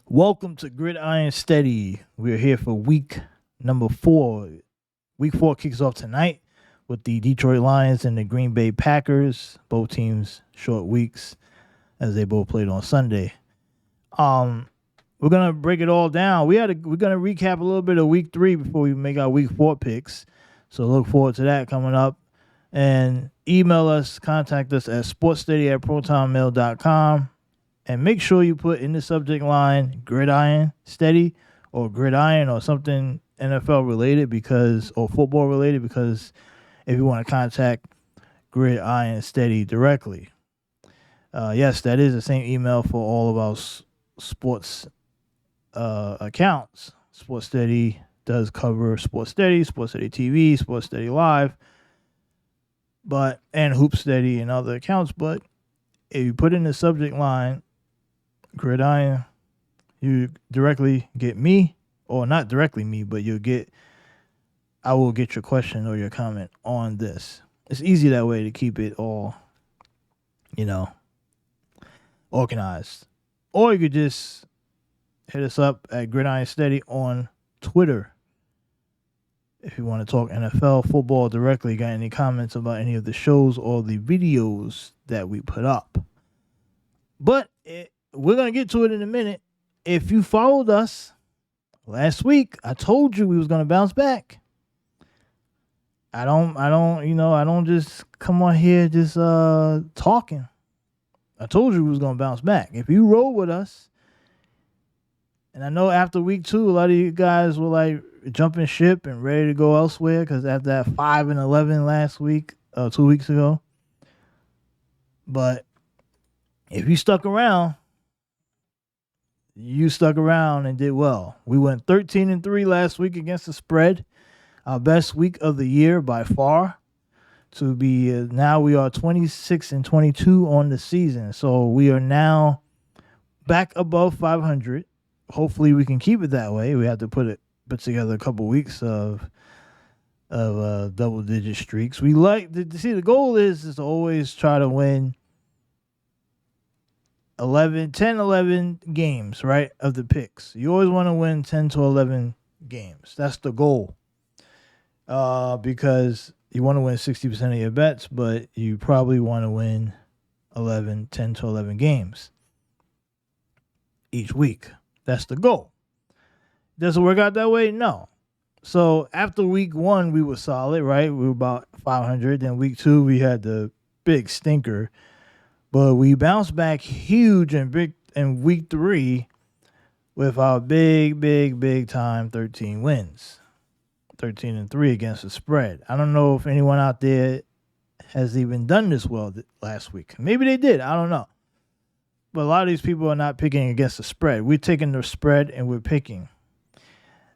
Welcome to GridironSteady. We're here for week number 4. Week 4 kicks off tonight with the Detroit Lions and the Green Bay Packers. Both teams short weeks as they both played on Sunday. We're gonna break it all down. We're gonna recap a little bit of week 3 before we make our week 4 picks. So look forward to that coming up. And email us, contact us at sportssteady@protonmail.com. And make sure you put in the subject line Gridiron Steady or Gridiron or something NFL related or football related, because if you want to contact Gridiron Steady directly. Yes, that is the same email for all of our sports accounts. Sports Steady does cover Sports Steady TV, Sports Steady Live, and Hoop Steady and other accounts. But if you put in the subject line Gridiron, you directly get me, or not directly me, but I will get your question or your comment on this. It's easy that way to keep it all, organized. Or you could just hit us up at GridironSteady on Twitter. If you want to talk NFL, football directly, got any comments about any of the shows or the videos that we put up. But we're going to get to it in a minute. If you followed us last week, I told you we was going to bounce back. I don't just come on here just talking. I told you we was going to bounce back. If you roll with us, and I know after week 2, a lot of you guys were like jumping ship and ready to go elsewhere because after that 5-11 last week, 2 weeks ago. But if you stuck around, you stuck around and did well. We went 13-3 last week against the spread. Our best week of the year by far. Now we are 26-22 on the season. So we are now back above 500. Hopefully we can keep it that way. We have to put together a couple weeks of double digit streaks. We like to see, the goal is to always try to win 10-11 games, right, of the picks. You always want to win 10 to 11 games. That's the goal. Because you want to win 60% of your bets, but you probably want to win 10 to 11 games each week. That's the goal. Does it work out that way? No. So after week 1, we were solid, right? We were about 500. Then week 2, we had the big stinker. But we bounced back huge and big in week 3 with our big time 13 wins. 13-3 against the spread. I don't know if anyone out there has even done this well last week. Maybe they did. I don't know. But a lot of these people are not picking against the spread. We're taking the spread and we're picking.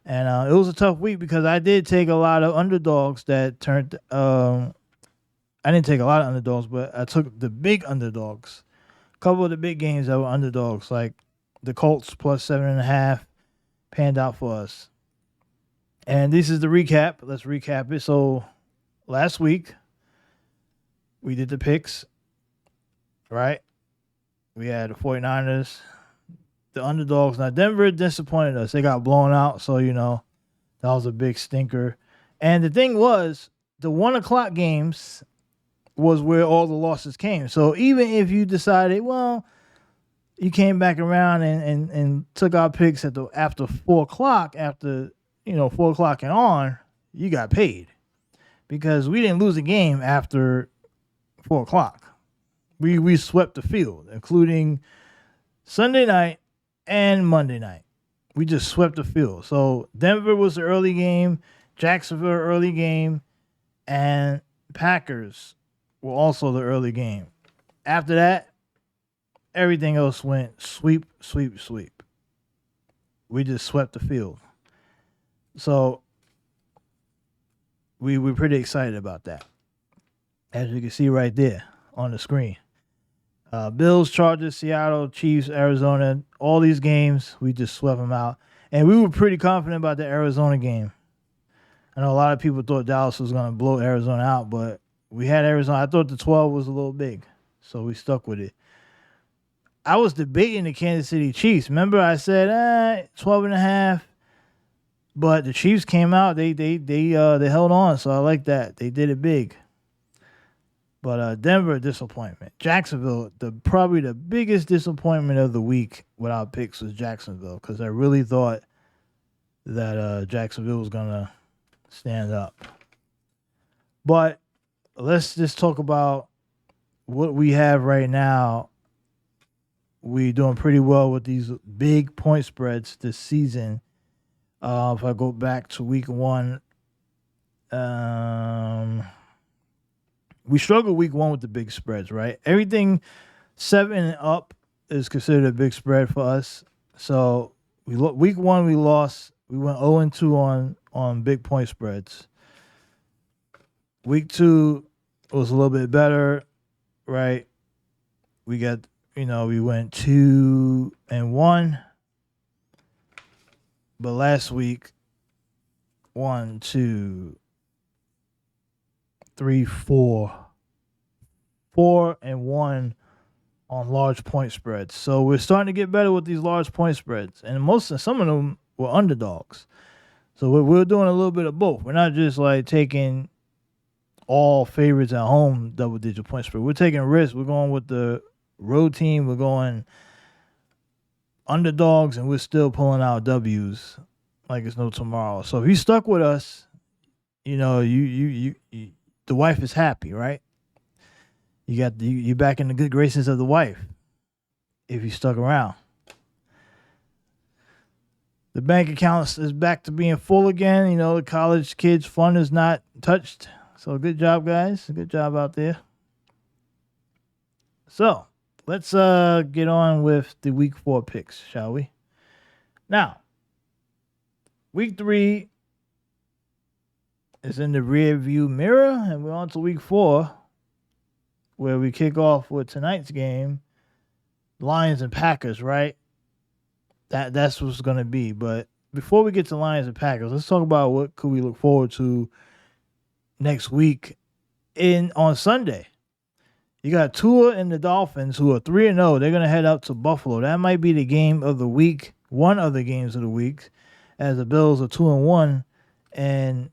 And it was a tough week because I did take a lot of underdogs that turned... I didn't take a lot of underdogs, but I took the big underdogs. A couple of the big games that were underdogs, like the Colts plus 7.5, panned out for us. And this is the recap. Let's recap it. So last week, we did the picks, right? We had the 49ers, the underdogs. Now, Denver disappointed us. They got blown out, so, that was a big stinker. And the thing was, the 1 o'clock games was where all the losses came. So even if you decided, well, you came back around and took our picks after 4 o'clock, 4 o'clock and on, you got paid. Because we didn't lose a game after 4 o'clock. We swept the field, including Sunday night and Monday night. We just swept the field. So Denver was the early game, Jacksonville early game, and Packers were also the early game. After that, everything else went sweep. We just swept the field. So we were pretty excited about that. As you can see right there on the screen. Bills, Chargers, Seattle, Chiefs, Arizona, all these games, we just swept them out. And we were pretty confident about the Arizona game. I know a lot of people thought Dallas was going to blow Arizona out, but we had Arizona. I thought the 12 was a little big, so we stuck with it. I was debating the Kansas City Chiefs. Remember, I said 12.5, but the Chiefs came out. They held on, so I like that. They did it big. But Denver, disappointment. Jacksonville, probably the biggest disappointment of the week without picks was Jacksonville, because I really thought that Jacksonville was gonna stand up. But let's just talk about what we have right now. We're doing pretty well with these big point spreads this season. If I go back to week 1, we struggled week 1 with the big spreads, right? Everything 7 and up is considered a big spread for us. So week 1 we lost. We went 0-2 on big point spreads. Week 2 was a little bit better, right? We got, we went 2-1. But last week, 1, 2, 3, 4, 4-1 on large point spreads. So we're starting to get better with these large point spreads, and some of them were underdogs. So we're doing a little bit of both. We're not just like taking all favorites at home double-digit point spread. We're taking risks. We're going with the road team. We're going underdogs, and we're still pulling out W's like it's no tomorrow. So if you stuck with us, you the wife is happy, right? You back in the good graces of the wife if you stuck around. The bank account is back to being full again. The college kids' fund is not touched. So good job, guys. Good job out there. So let's get on with the week 4 picks, shall we? Now, week 3 is in the rear view mirror, and we're on to week 4, where we kick off with tonight's game, Lions and Packers, right? That's what's going to be. But before we get to Lions and Packers, let's talk about what could we look forward to next week on Sunday. You got Tua and the Dolphins, who are 3-0. They're going to head out to Buffalo. That might be the game of the week, one of the games of the week, as the Bills are 2-1. And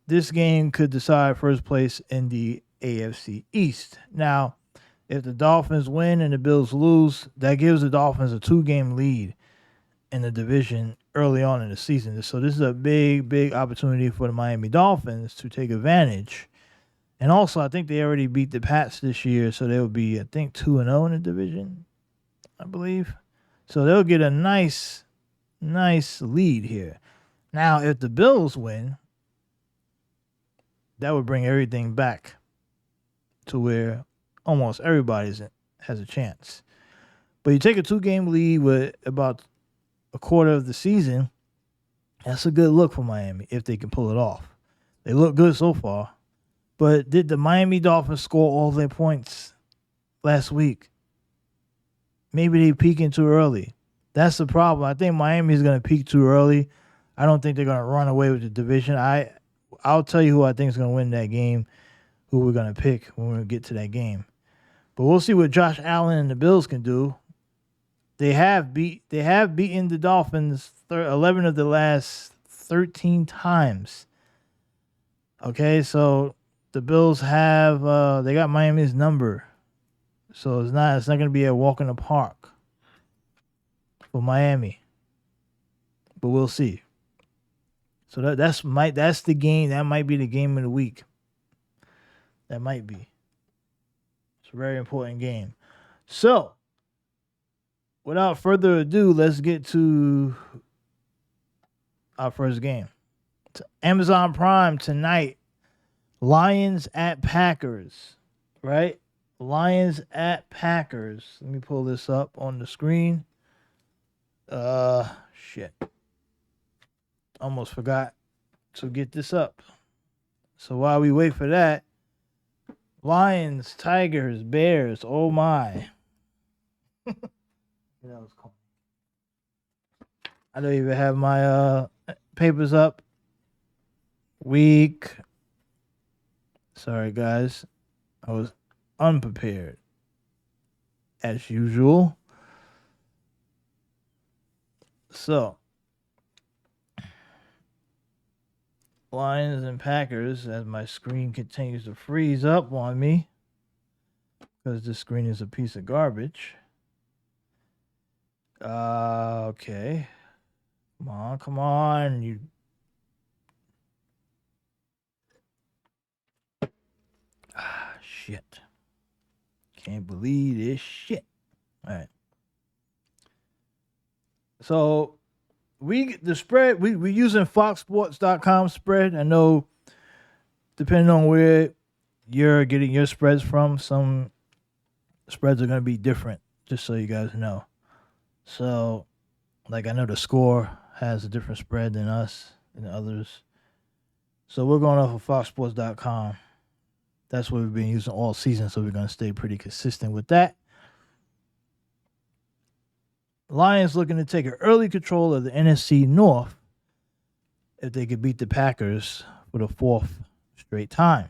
this game could decide first place in the AFC East. Now, if the Dolphins win and the Bills lose, that gives the Dolphins a 2-game lead in the division early on in the season. So this is a big, big opportunity for the Miami Dolphins to take advantage. And also, I think they already beat the Pats this year, so they'll be, I think, 2-0 in the division, I believe. So they'll get a nice lead here. Now, if the Bills win, that would bring everything back to where almost everybody has a chance. But you take a 2-game lead with about a quarter of the season, that's a good look for Miami if they can pull it off. They look good so far. But did the Miami Dolphins score all their points last week? Maybe they peaking too early. That's the problem. I think Miami is going to peak too early. I don't think they're going to run away with the division. I'll tell you who I think is going to win that game, who we're going to pick when we get to that game. But we'll see what Josh Allen and the Bills can do. They have beaten the Dolphins 11 of the last 13 times. Okay, so the Bills have they got Miami's number. So it's not going to be a walk in the park for Miami. But we'll see. So that's the game. That might be the game of the week. That might be. It's a very important game. So, without further ado, let's get to our first game. It's Amazon Prime tonight. Lions at Packers. Right? Lions at Packers. Let me pull this up on the screen. Shit. Almost forgot to get this up. So while we wait for that, Lions, Tigers, Bears. Oh my. I don't even have my papers up. Sorry guys. I was unprepared. as usual. So, Lions and Packers, as my screen continues to freeze up on me because this screen is a piece of garbage. Okay. Come on. You. Shit. Can't believe this shit. All right. So, the spread, we using foxsports.com spread. I know, depending on where you're getting your spreads from, some spreads are going to be different, just so you guys know. So, like, I know the Score has a different spread than us and others. So we're going off of foxsports.com. That's what we've been using all season, so we're going to stay pretty consistent with that. Lions looking to take an early control of the NFC North if they could beat the Packers for the fourth straight time.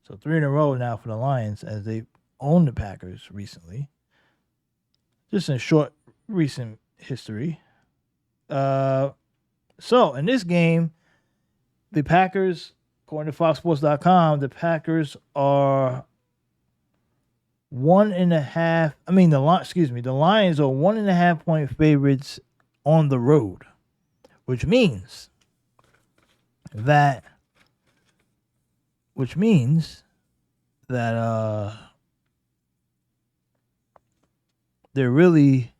So 3 in a row now for the Lions as they own the Packers recently. Just in short recent history. So in this game, the Packers, according to foxsports.com, the Packers are 1.5. The Lions are 1.5 point favorites on the road, which means that they're really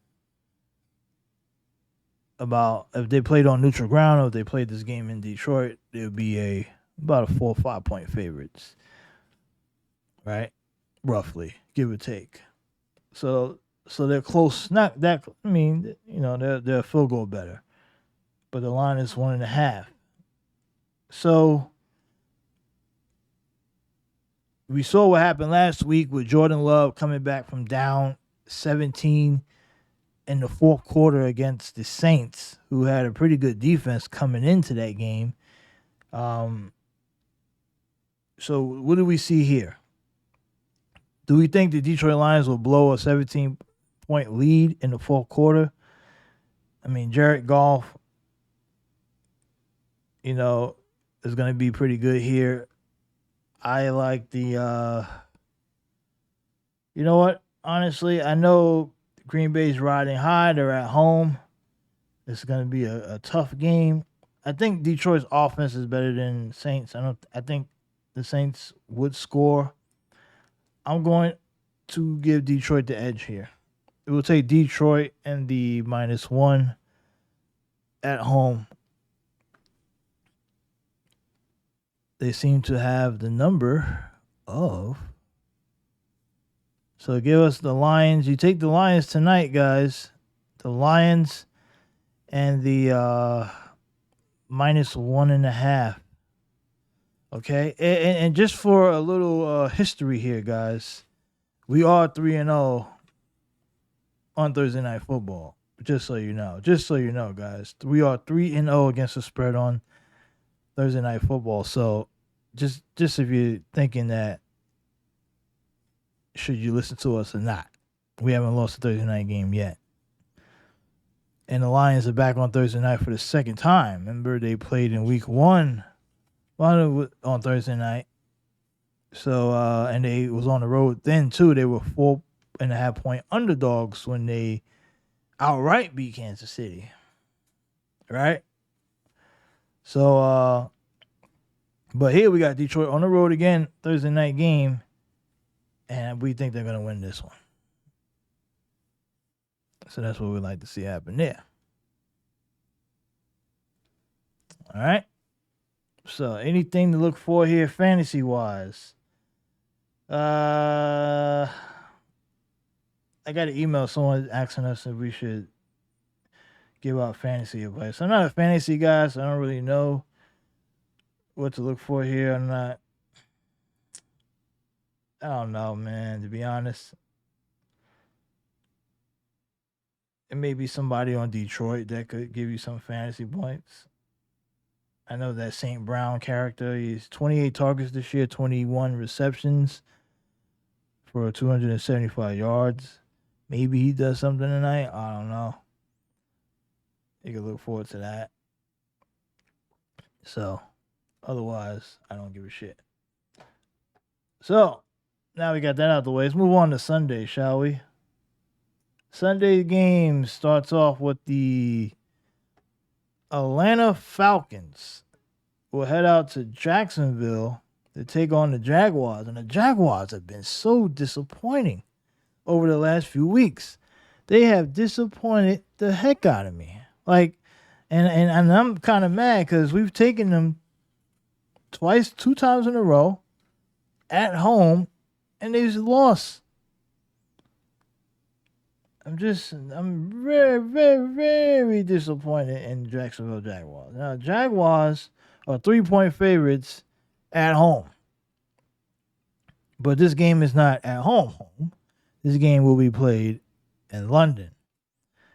about, if they played on neutral ground or if they played this game in Detroit, it would be about a 4 or 5 point favorites, right? Roughly, give or take. So they're close. Not that. They're a field goal better, but the line is 1.5. So we saw what happened last week with Jordan Love coming back from down 17 in the fourth quarter against the Saints, who had a pretty good defense coming into that game. So what do we see here? Do we think the Detroit Lions will blow a 17-point lead in the fourth quarter? Jared Goff, is going to be pretty good here. I like the, you know what? Honestly, I know Green Bay's riding high. They're at home. It's going to be a tough game. I think Detroit's offense is better than Saints. I think the Saints would score. I'm going to give Detroit the edge here. It will take Detroit and the -1 at home. They seem to have the number of. So give us the Lions. You take the Lions tonight, guys. The Lions and the -1.5. Okay, and just for a little history here, guys, we are 3-0 on Thursday Night Football. Just so you know, guys, we are 3-0 against the spread on Thursday Night Football. So, just if you're thinking that should you listen to us or not, we haven't lost a Thursday night game yet. And the Lions are back on Thursday night for the second time. Remember, they played in week 1. On Thursday night. So, and they was on the road then, too. They were 4.5 point underdogs when they outright beat Kansas City. Right? So, but here we got Detroit on the road again, Thursday night game, and we think they're going to win this one. So that's what we'd like to see happen there. All right? So, anything to look for here fantasy-wise? I got an email, someone asking us if we should give out fantasy advice. I'm not a fantasy guy, so I don't really know what to look for here. I don't know, man, to be honest. It may be somebody on Detroit that could give you some fantasy points. I know that St. Brown character. He's 28 targets this year, 21 receptions for 275 yards. Maybe he does something tonight. I don't know. You can look forward to that. So, otherwise, I don't give a shit. So, now we got that out of the way. Let's move on to Sunday, shall we? Sunday game starts off with the Atlanta Falcons. We'll head out to Jacksonville to take on the Jaguars. And the Jaguars have been so disappointing over the last few weeks. They have disappointed the heck out of me. Like, and I'm kind of mad because we've taken them two times in a row at home, and they've lost. I'm very, very, very disappointed in the Jacksonville Jaguars. Now, Jaguars are 3-point favorites at home. But this game is not at home. This game will be played in London.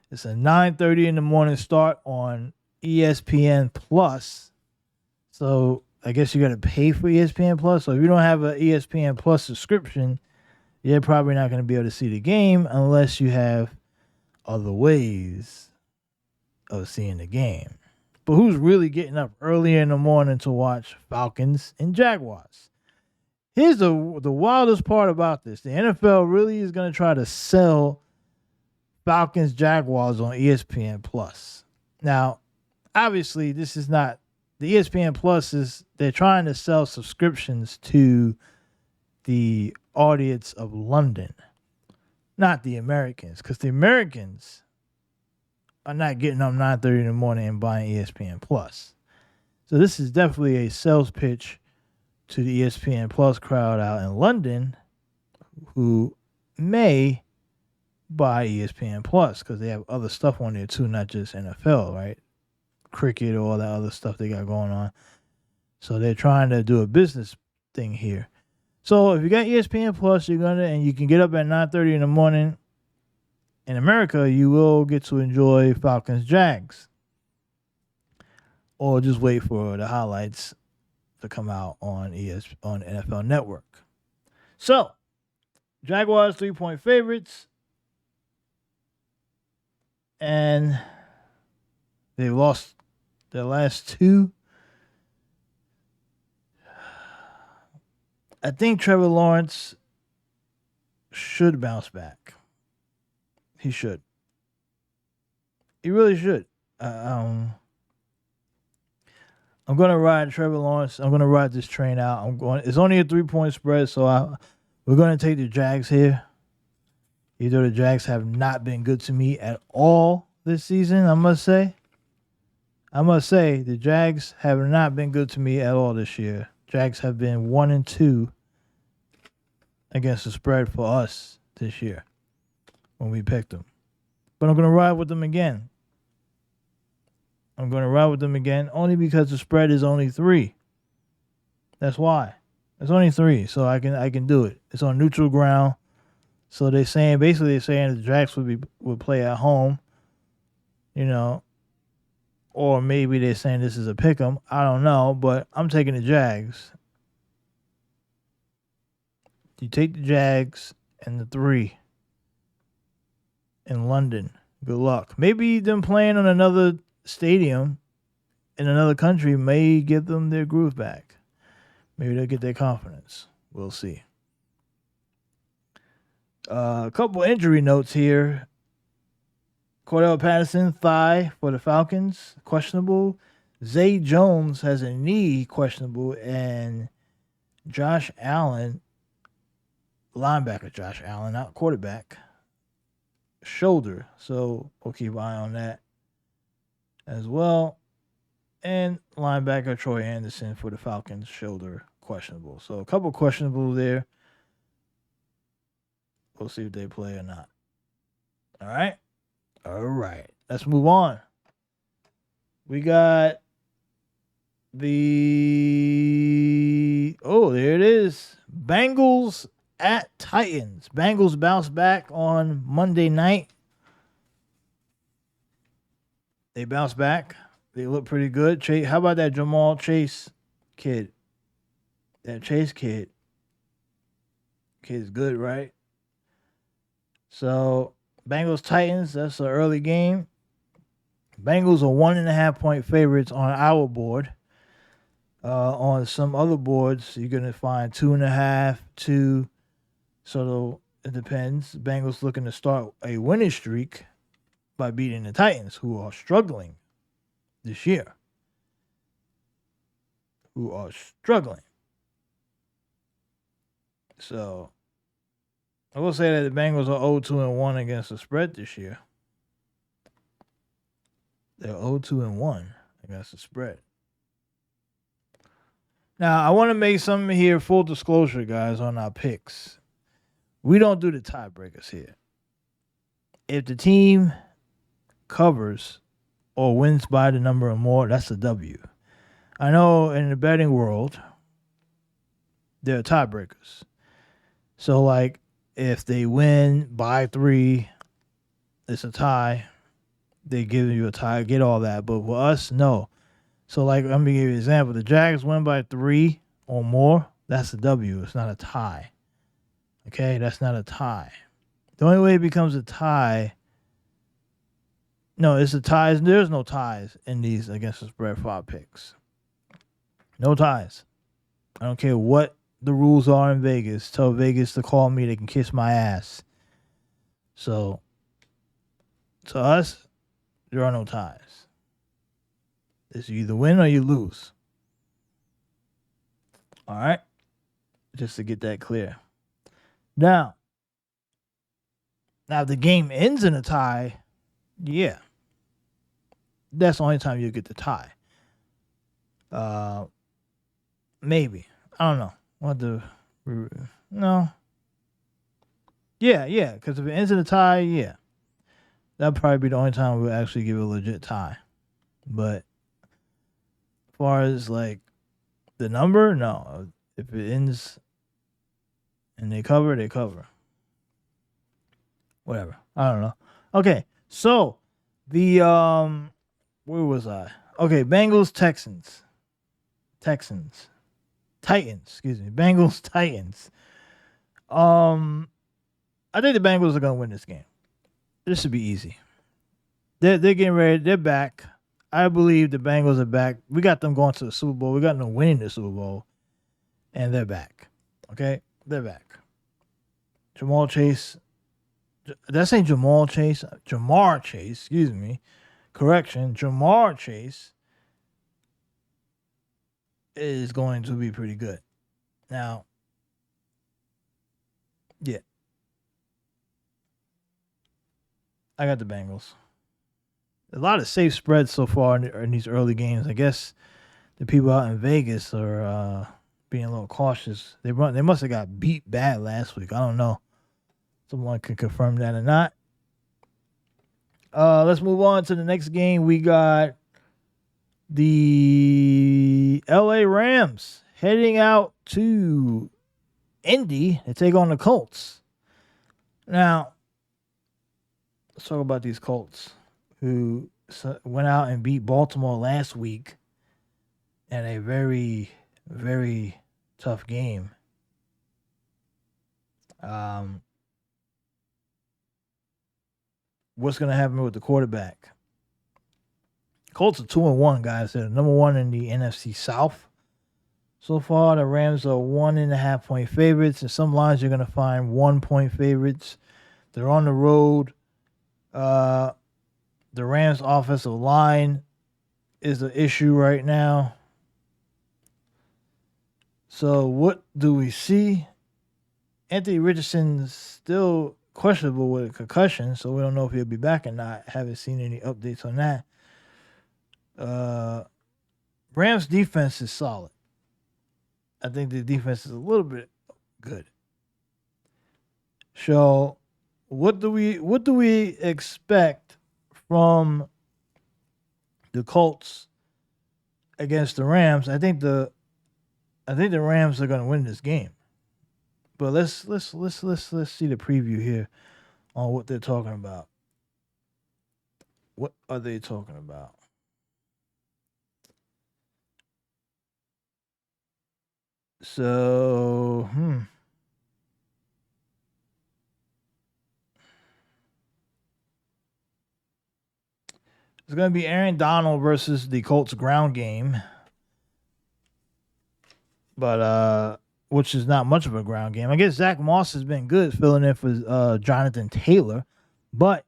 It's a 9:30 in the morning start on ESPN Plus. So I guess you got to pay for ESPN Plus. So if you don't have an ESPN Plus subscription, you're probably not going to be able to see the game unless you have other ways of seeing the game. But who's really getting up early in the morning to watch Falcons and Jaguars? Here's the wildest part about this. The NFL really is going to try to sell Falcons Jaguars on ESPN Plus. Now, obviously, this is not the ESPN Plus is they're trying to sell subscriptions to the audience of London, not the Americans, because the Americans are not getting up 9:30 in the morning and buying ESPN Plus. So this is definitely a sales pitch to the ESPN Plus crowd out in London who may buy ESPN Plus because they have other stuff on there too, not just NFL, right? Cricket or all that other stuff they got going on. So they're trying to do a business thing here. So if you got ESPN Plus, you can get up at 9:30 in the morning. In America, you will get to enjoy Falcons Jags. Or just wait for the highlights to come out on NFL Network. So, Jaguars 3-point favorites. And they lost their last two. I think Trevor Lawrence should bounce back. He should. He really should. I'm going to ride Trevor Lawrence. I'm going to ride this train out. It's only a 3-point spread, so we're going to take the Jags here. Either the Jags have not been good to me at all this season, I must say. The Jags have not been good to me at all this year. Jags have been 1-2 against the spread for us this year when we picked them. But I'm going to ride with them again. Only because the spread is only 3. That's why. It's only 3, so I can do it. It's on neutral ground. So they're saying the Jags would play at home, or maybe they're saying this is a pick 'em. I don't know, but I'm taking the Jags. You take the Jags and the 3 in London. Good luck. Maybe them playing on another stadium in another country may give them their groove back. Maybe they'll get their confidence. We'll see. A couple injury notes here. Cordell Patterson, thigh for the Falcons, questionable. Zay Jones has a knee, questionable. And Josh Allen, linebacker Josh Allen, not quarterback, shoulder. So we'll keep an eye on that as well. And linebacker Troy Anderson for the Falcons, shoulder, questionable. So a couple questionable there. We'll see if they play or not. All right. Let's move on. We got there it is. Bengals at Titans. Bengals bounce back on Monday night. They bounce back. They look pretty good. How about that Jamal Chase kid? That Chase kid Kid's good, right? So Bengals Titans, that's an early game. Bengals are 1.5 point favorites on our board. On some other boards, you're gonna find 2.5, 2. So it depends. Bengals looking to start a winning streak by beating the Titans, who are struggling this year. Who are struggling. So I will say that the Bengals are 0-2-1 against the spread this year. They're 0-2-1 against the spread. Now, I want to make something here, full disclosure, guys, on our picks. We don't do the tiebreakers here. If the team covers or wins by the number or more, that's a W. I know in the betting world, there are tiebreakers. So, like, if they win by 3, it's a tie. They give you a tie, get all that. But for us, no. So, like, I'm going to give you an example. The Jags win by 3 or more, that's a W. It's not a tie. Okay? That's not a tie. The only way it becomes a tie, no, it's a tie. There's no ties in these against the spread for our picks. No ties. I don't care what the rules are in Vegas. Tell Vegas to call me. They can kiss my ass. So, to us, there are no ties. It's you either win or you lose. All right? Just to get that clear. Now, if the game ends in a tie, yeah. That's the only time you get the tie. Maybe. I don't know. No. Yeah. Because if it ends in a tie, yeah. That'd probably be the only time we'll actually give a legit tie. But as far as like the number, no. If it ends and they cover, they cover. Whatever. I don't know. Okay. So the where was I? Okay, Bengals Titans. Excuse me. Bengals Titans. I think the Bengals are gonna win this game. This should be easy. They're getting ready. They're back. I believe the Bengals are back. We got them going to the Super Bowl. We got them winning the Super Bowl, and they're back. Okay, they're back. Jamal Chase. Did I say Jamal Chase? Jamar Chase. Excuse me. Correction. Jamar Chase is going to be pretty good. Now, yeah. I got the Bengals. A lot of safe spreads so far in these early games. I guess the people out in Vegas are being a little cautious. They must have got beat bad last week. I don't know. Someone can confirm that or not. Let's move on to the next game. We got the LA Rams heading out to Indy to take on the Colts. Now, let's talk about these Colts who went out and beat Baltimore last week in a very, very tough game. What's going to happen with the quarterback? Colts are 2-1, guys. They're number 1 in the NFC South. So far, the Rams are 1.5 point favorites. In some lines, you're going to find 1 point favorites. They're on the road. The Rams' offensive line is the issue right now. So what do we see? Anthony Richardson's still questionable with a concussion, so we don't know if he'll be back or not. Haven't seen any updates on that. Rams' defense is solid. I think the defense is a little bit good. So what do we expect from the Colts against the Rams? I think the Rams are going to win this game. But let's see the preview here on what they're talking about. What are they talking about? So, It's going to be Aaron Donald versus the Colts ground game. But which is not much of a ground game. I guess Zach Moss has been good filling in for Jonathan Taylor. But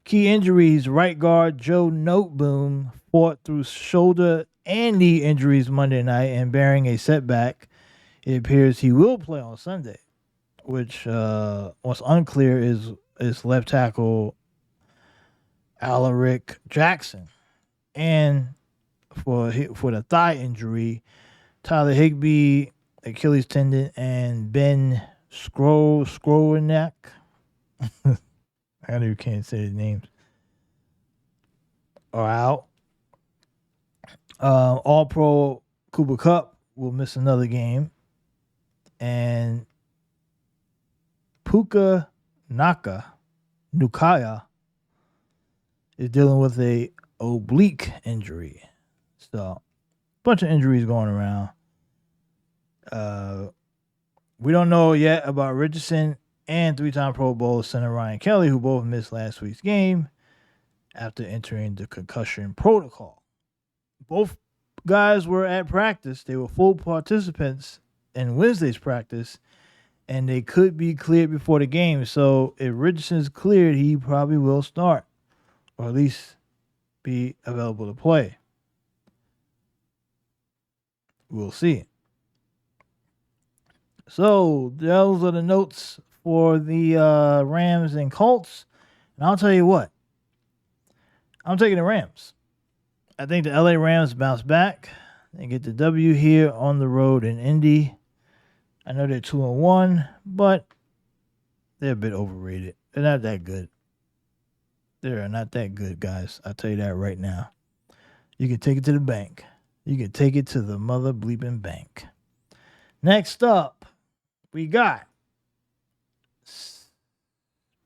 key injuries, right guard Joe Noteboom fought through shoulder and knee injuries Monday night and bearing a setback. It appears he will play on Sunday, which what's unclear is left tackle Alaric Jackson. And for the thigh injury, Tyler Higbee, Achilles tendon, and Ben Skowronek. I know you can't say the names. Are out. All-Pro Cooper Kupp will miss another game. And Puka Nukaya is dealing with a oblique injury. So, bunch of injuries going around. We don't know yet about Richardson and three-time Pro Bowl center Ryan Kelly, who both missed last week's game after entering the concussion protocol. Both guys were at practice. They were full participants in Wednesday's practice, and they could be cleared before the game. So if Richardson's cleared, he probably will start, or at least be available to play. We'll see. So those are the notes for the Rams and Colts. And I'll tell you what. I'm taking the Rams. I think the LA Rams bounce back and get the W here on the road in Indy. I know they're 2-1, but they're a bit overrated. They're not that good. They're not that good, guys. I'll tell you that right now. You can take it to the bank. You can take it to the mother bleeping bank. Next up, we got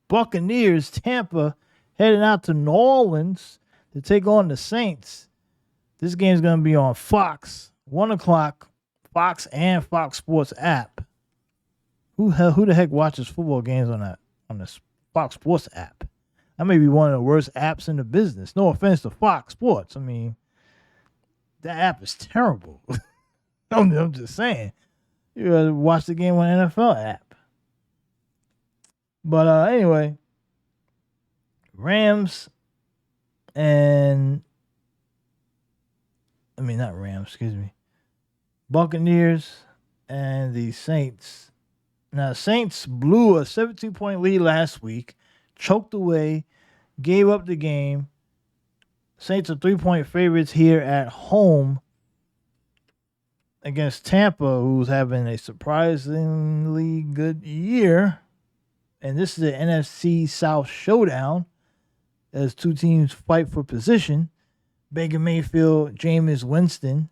Buccaneers, Tampa, heading out to New Orleans to take on the Saints. This game's going to be on Fox, 1 o'clock, Fox and Fox Sports app. Who the heck watches football games on the Fox Sports app? That may be one of the worst apps in the business. No offense to Fox Sports. I mean, that app is terrible. I'm just saying. You gotta watch the game on NFL app. But anyway, Rams and Buccaneers and the Saints. Now, Saints blew a 17-point lead last week, choked away, gave up the game. Saints are 3-point favorites here at home against Tampa, who's having a surprisingly good year. And this is the NFC South showdown as two teams fight for position. Baker Mayfield, Jameis Winston.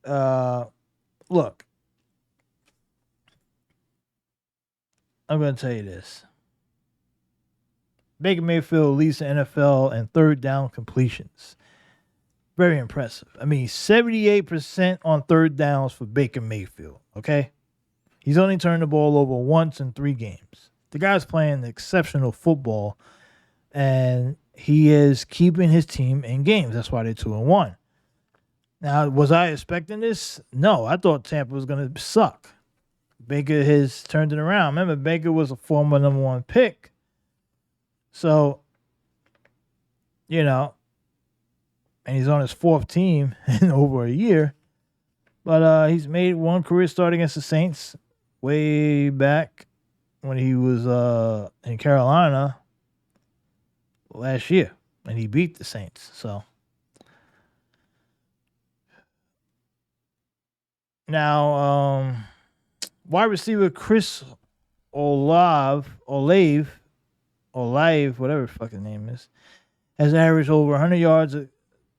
Look, I'm going to tell you this. Baker Mayfield leads the NFL in third down completions. Very impressive. I mean, 78% on third downs for Baker Mayfield, okay? He's only turned the ball over once in 3 games. The guy's playing exceptional football, and he is keeping his team in games. That's why they're 2-1. Now, was I expecting this? No, I thought Tampa was going to suck. Baker has turned it around. Remember, Baker was a former number 1 pick. So, and he's on his 4th team in over a year. But he's made one career start against the Saints way back when he was in Carolina last year. And he beat the Saints. So, now, wide receiver Chris Olave, whatever his fucking name is, has averaged over 100 yards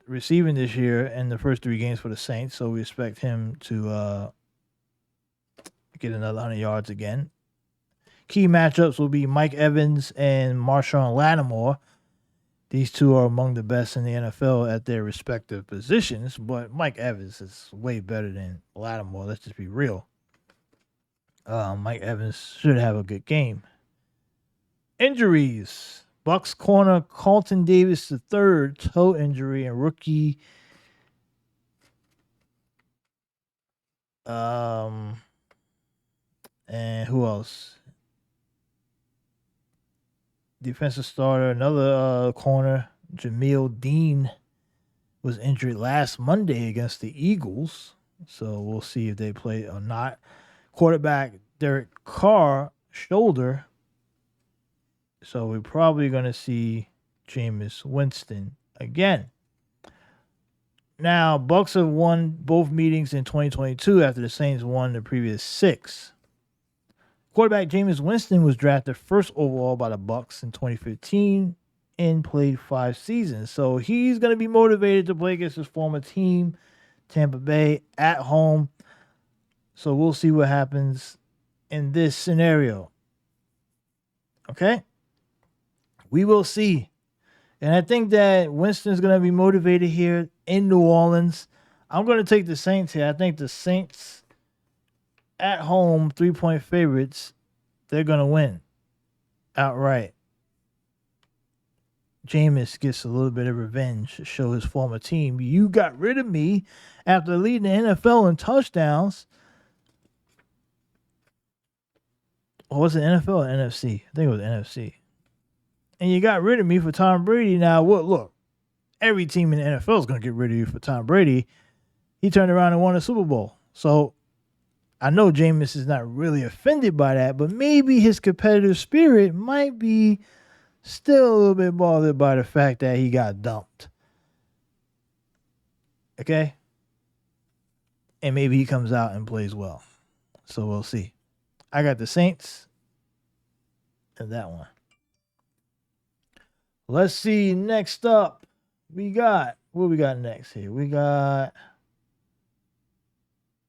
receiving this year in the first 3 games for the Saints. So we expect him to get another 100 yards again. Key matchups will be Mike Evans and Marshawn Lattimore. These two are among the best in the NFL at their respective positions, but Mike Evans is way better than Lattimore. Let's just be real. Mike Evans should have a good game. Injuries. Bucks corner Carlton Davis III, toe injury, and rookie and who else? Defensive starter, another corner, Jamil Dean, was injured last Monday against the Eagles. So we'll see if they play or not. Quarterback Derek Carr, shoulder. So we're probably going to see Jameis Winston again. Now, Bucks have won both meetings in 2022 after the Saints won the previous 6. Quarterback Jameis Winston was drafted first overall by the Bucks in 2015 and played 5 seasons. So he's going to be motivated to play against his former team, Tampa Bay, at home. So we'll see what happens in this scenario. Okay? We will see. And I think that Winston's going to be motivated here in New Orleans. I'm going to take the Saints here. I think the Saints at home, 3-point favorites, they're going to win outright. Jameis gets a little bit of revenge to show his former team, you got rid of me after leading the NFL in touchdowns. Or was it NFL or NFC? I think it was NFC. And you got rid of me for Tom Brady. Now, look, every team in the NFL is going to get rid of you for Tom Brady. He turned around and won a Super Bowl. So I know Jameis is not really offended by that, but maybe his competitive spirit might be still a little bit bothered by the fact that he got dumped. Okay? And maybe he comes out and plays well. So we'll see. I got the Saints and that one. Let's see. Next up, we got, what we got next here? We got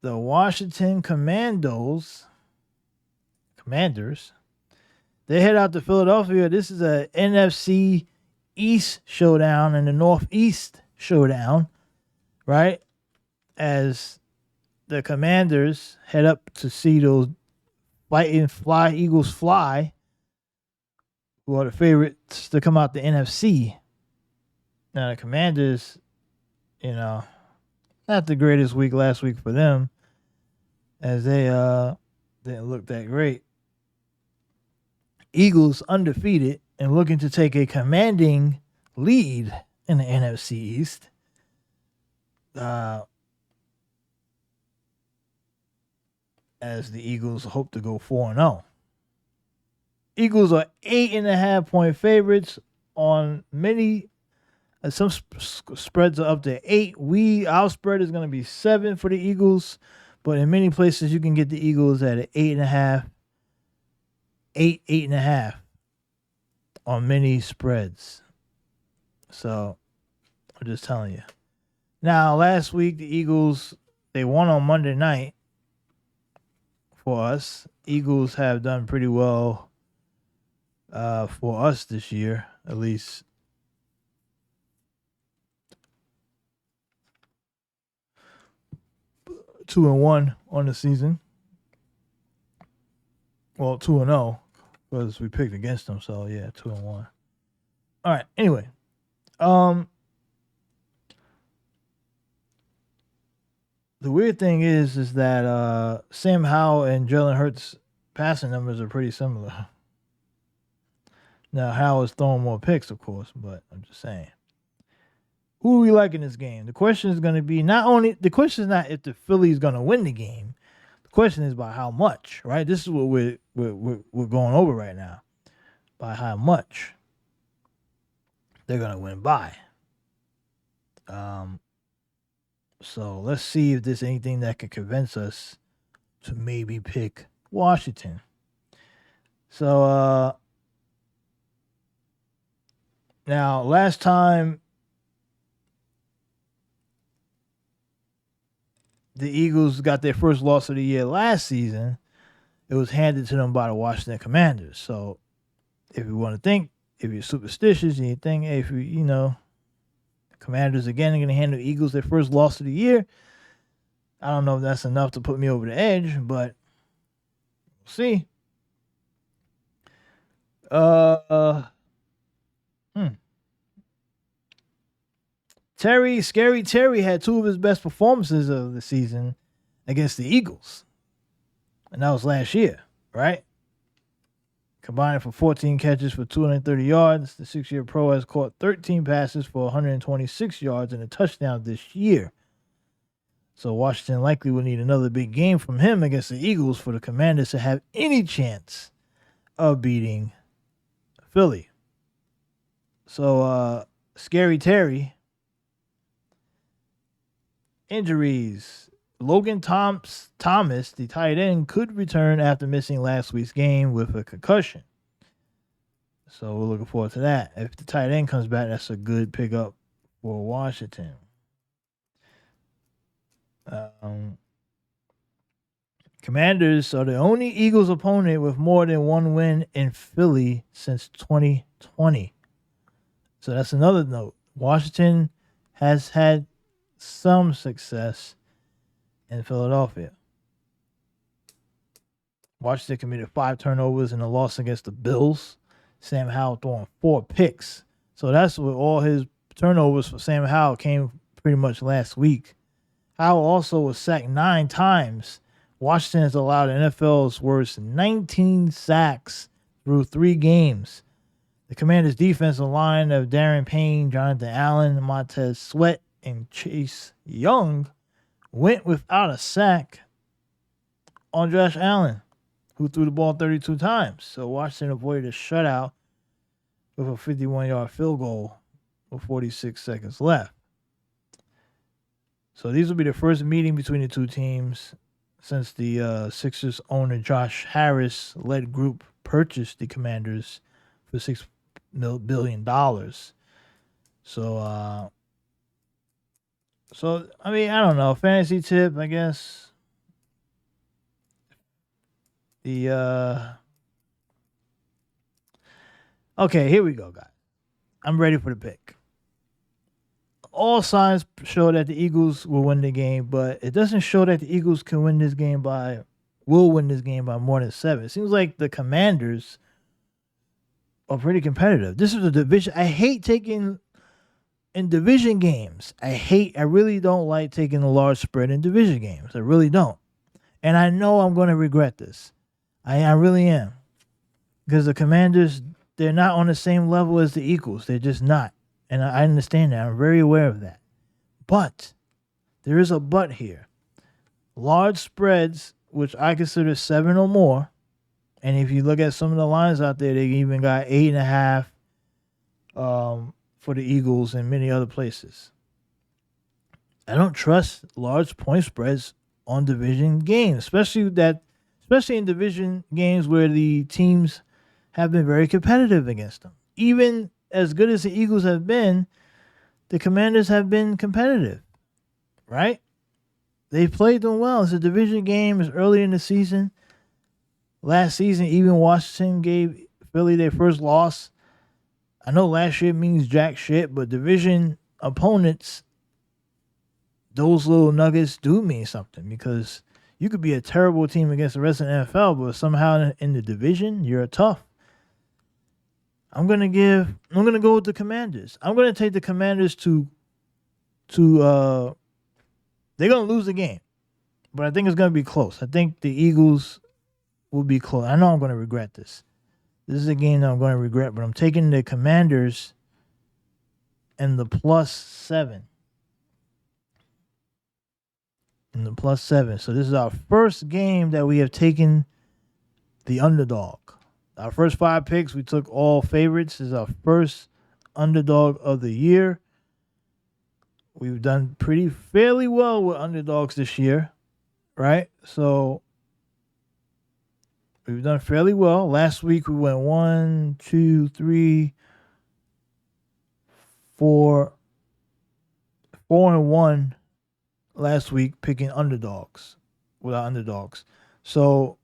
the Washington Commanders. They head out to Philadelphia. This is a NFC East showdown and the Northeast showdown, right? As the Commanders head up to see those fighting Eagles fly, who are the favorites to come out the NFC. Now, the Commanders, not the greatest week last week for them, as they didn't look that great. Eagles undefeated and looking to take a commanding lead in the NFC East. As the Eagles hope to go 4-0. Eagles are 8.5-point favorites on many. Some spreads are up to 8. Our spread is going to be 7 for the Eagles, but in many places you can get the Eagles at an 8.5, 8.5 on many spreads. So I'm just telling you. Now, last week the Eagles, they won on Monday night for us. Eagles have done pretty well for us this year, at least. Two and 1 on the season. Well, 2-0 because we picked against them. So yeah, 2-1. All right. Anyway, the weird thing is that Sam Howell and Jalen Hurts' passing numbers are pretty similar. Now, Howell is throwing more picks, of course, but I'm just saying. Who do we like in this game? The question is going to be the question is not if the Phillies going to win the game. The question is by how much, right? This is what we're going over right now. By how much they're going to win by. So let's see if there's anything that can convince us to maybe pick Washington. So now last time the Eagles got their first loss of the year last season, it was handed to them by the Washington Commanders. So if you want to think, if you're superstitious and you think, hey, if Commanders again are going to hand the Eagles their first loss of the year, I don't know if that's enough to put me over the edge, but we'll see. Scary Terry had two of his best performances of the season against the Eagles. And that was last year, right? Combining for 14 catches for 230 yards. The 6-year pro has caught 13 passes for 126 yards and a touchdown this year. So Washington likely will need another big game from him against the Eagles for the Commanders to have any chance of beating Philly. So, Scary Terry. Injuries. Logan Thomas, the tight end, could return after missing last week's game with a concussion. So we're looking forward to that. If the tight end comes back, that's a good pickup for Washington. Commanders are the only Eagles opponent with more than one win in Philly since 2020. So that's another note. Washington has had some success in Philadelphia. Washington committed 5 turnovers in a loss against the Bills. Sam Howell throwing 4 picks. So that's what all his turnovers for Sam Howell came pretty much last week. Howell also was sacked 9 times. Washington has allowed NFL's worst 19 sacks through 3 games. The Commanders' defensive line of Darren Payne, Jonathan Allen, Montez Sweat, and Chase Young went without a sack on Josh Allen, who threw the ball 32 times. So Washington avoided a shutout with a 51-yard field goal with 46 seconds left. So these will be the first meeting between the two teams since the Sixers owner Josh Harris-led group purchased the Commanders for $6 billion. So, I mean, I don't know. Fantasy tip, I guess. Okay, here we go, guys. I'm ready for the pick. All signs show that the Eagles will win the game, but it doesn't show that the Eagles will win this game by more than 7. It seems like the Commanders are pretty competitive. This is a division. I hate taking in division games. I really don't like taking a large spread in division games. I really don't. And I know I'm going to regret this. I really am. Because the Commanders, they're not on the same level as the Eagles. They're just not. And I understand that. I'm very aware of that. But there is a but here. Large spreads, which I consider 7 or more, and if you look at some of the lines out there, they even got 8.5 for the Eagles and many other places. I don't trust large point spreads on division games, especially in division games where the teams have been very competitive against them. Even as good as the Eagles have been, the Commanders have been competitive, right? They've played them well. It's a division game. It's early in the season. Last season, even Washington gave Philly their first loss. I know last year means jack shit, but division opponents, those little nuggets do mean something because you could be a terrible team against the rest of the NFL, but somehow in the division, you're tough. I'm gonna go with the Commanders. I'm gonna take the Commanders to they're gonna lose the game, but I think it's gonna be close. I think the Eagles will be close. I know I'm gonna regret this. This is a game that I'm gonna regret, but I'm taking the Commanders and the +7. And the +7. So this is our first game that we have taken the underdog. Our first 5 picks, we took all favorites. This is our first underdog of the year. We've done fairly well with underdogs this year, right? So we've done fairly well. Last week we went 1, 2, 3, 4, 4-1 last week picking underdogs with our underdogs. So,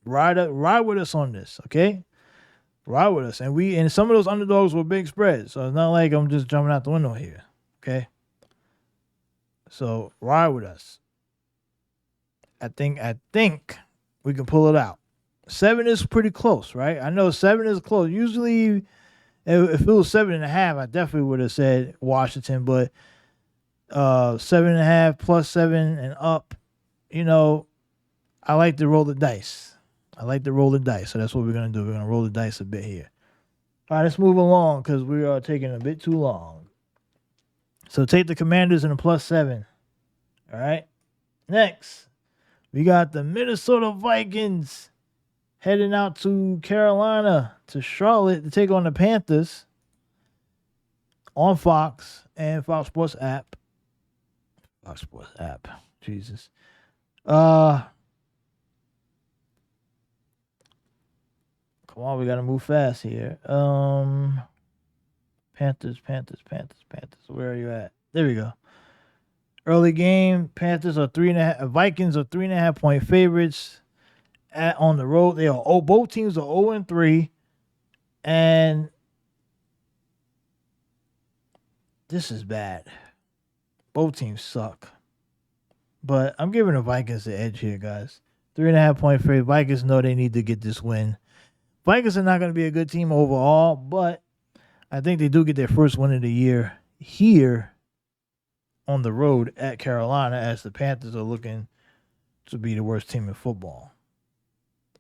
ride with us on this, okay? Ride with us. And some of those underdogs were big spreads. So it's not like I'm just jumping out the window here. Okay? So ride with us. I think we can pull it out. 7 is pretty close, right? I know 7 is close. Usually If it was 7.5, I definitely would have said Washington. But 7.5 plus 7 and up, you know, I like to roll the dice. So that's what we're gonna do. We're gonna roll the dice a bit here. All right, let's move along because we are taking a bit too long. So take the Commanders and a plus 7. All right. Next, we got the Minnesota Vikings heading out to Carolina, to Charlotte, to take on the Panthers on Fox and Fox Sports app. Jesus. Come on, we gotta move fast here. Panthers. Where are you at? There we go. Early game, Panthers are 3.5. Vikings are 3.5 point favorites on the road. They are both teams are 0-3, and this is bad. Both teams suck, but I'm giving the Vikings the edge here, guys. 3.5 point favorite. Vikings know they need to get this win. Vikings are not going to be a good team overall, but I think they do get their first win of the year here on the road at Carolina, as the Panthers are looking to be the worst team in football.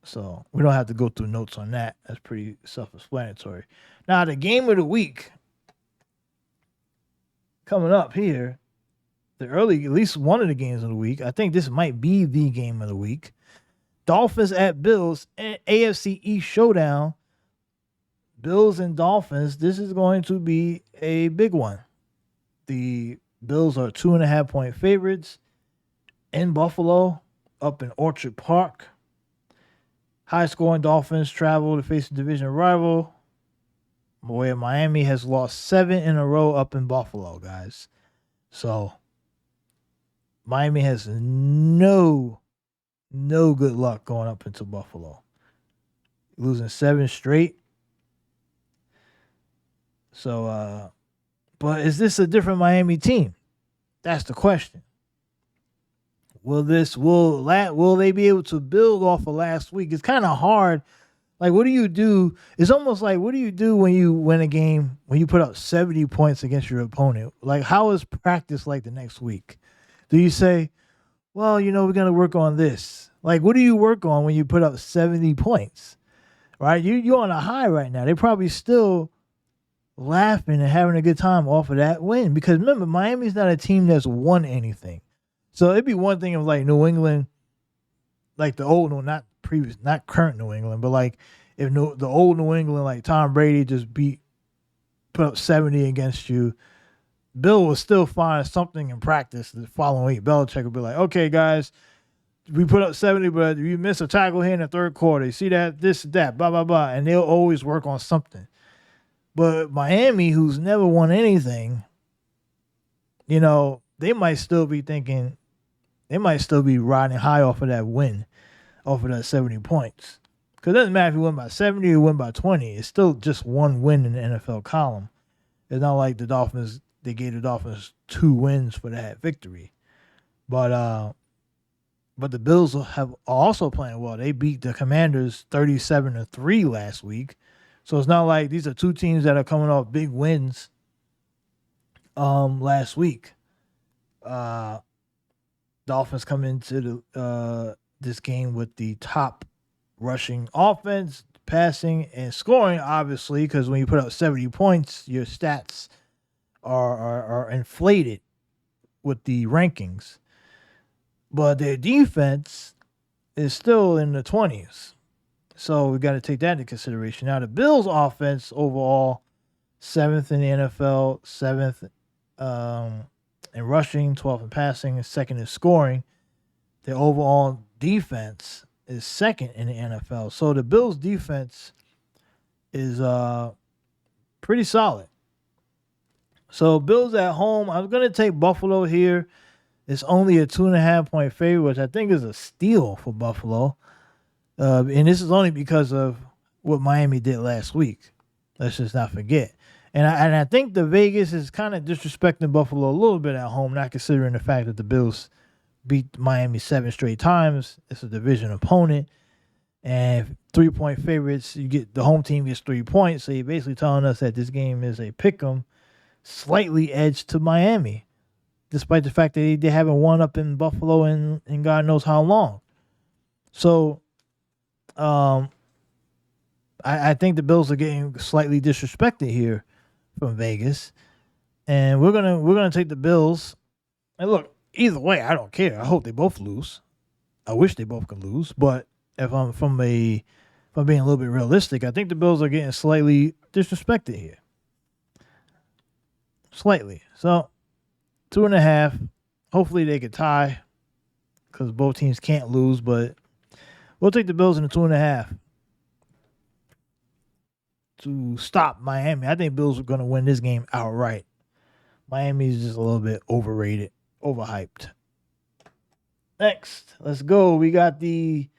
So we don't have to go through notes on that. That's pretty self-explanatory. Now, the game of the week coming up here, at least one of the games of the week. I think this might be the game of the week. Dolphins at Bills, AFC East showdown. Bills and Dolphins. This is going to be a big one. The Bills are 2.5 point favorites in Buffalo, up in Orchard Park. High-scoring Dolphins travel to face a division rival, where Miami has lost 7 in a row up in Buffalo, guys. So Miami has no good luck going up into Buffalo. Losing 7 straight. So, but is this a different Miami team? That's the question. Will they be able to build off of last week? It's kind of hard. Like, what do you do? It's almost like, what do you do when you win a game, when you put up 70 points against your opponent? Like, how is practice like the next week? Do you say, well, we're going to work on this? Like, what do you work on when you put up 70 points? Right? You're on a high right now. They're probably still laughing and having a good time off of that win. Because remember, Miami's not a team that's won anything. So it'd be one thing if like New England, like the old, not current New England, but like if the old New England, like Tom Brady just put up 70 against you, Bill will still find something in practice the following week. Belichick will be like, okay, guys, we put up 70, but you missed a tackle here in the third quarter. You see that, this, that, blah, blah, blah. And they'll always work on something. But Miami, who's never won anything, they might still be thinking, they might still be riding high off of that win, off of that 70 points. Because it doesn't matter if you win by 70 or you win by 20. It's still just one win in the NFL column. It's not like they gave the Dolphins 2 wins for that victory. But the Bills are also playing well. They beat the Commanders 37-3 last week. So it's not like these are 2 teams that are coming off big wins last week. Dolphins come into this game with the top rushing offense, passing, and scoring, obviously, because when you put up 70 points, your stats are inflated with the rankings. But their defense is still in the 20s. So we got to take that into consideration. Now, the Bills' offense overall, 7th in the NFL, 7th in rushing, 12th in passing, and 2nd in scoring. Their overall defense is 2nd in the NFL. So the Bills' defense is pretty solid. So Bills at home, I'm going to take Buffalo here. It's only a 2.5 point favorite, which I think is a steal for Buffalo. And this is only because of what Miami did last week. Let's just not forget. And I think the Vegas is kind of disrespecting Buffalo a little bit at home, not considering the fact that the Bills beat Miami 7 straight times. It's a division opponent. And 3-point favorites, you get the home team gets 3 points. So you're basically telling us that this game is a pick 'em, slightly edged to Miami, despite the fact that they haven't won up in Buffalo in God knows how long. So, I think the Bills are getting slightly disrespected here from Vegas, and we're gonna take the Bills. And look, either way, I don't care. I hope they both lose. I wish they both could lose, but if I'm being a little bit realistic, I think the Bills are getting slightly disrespected here. Slightly. So 2.5. Hopefully they could tie because both teams can't lose, but we'll take the Bills in the 2.5 to stop Miami. I think Bills are going to win this game outright. Miami is just a little bit overrated, overhyped. Next, let's go. We got the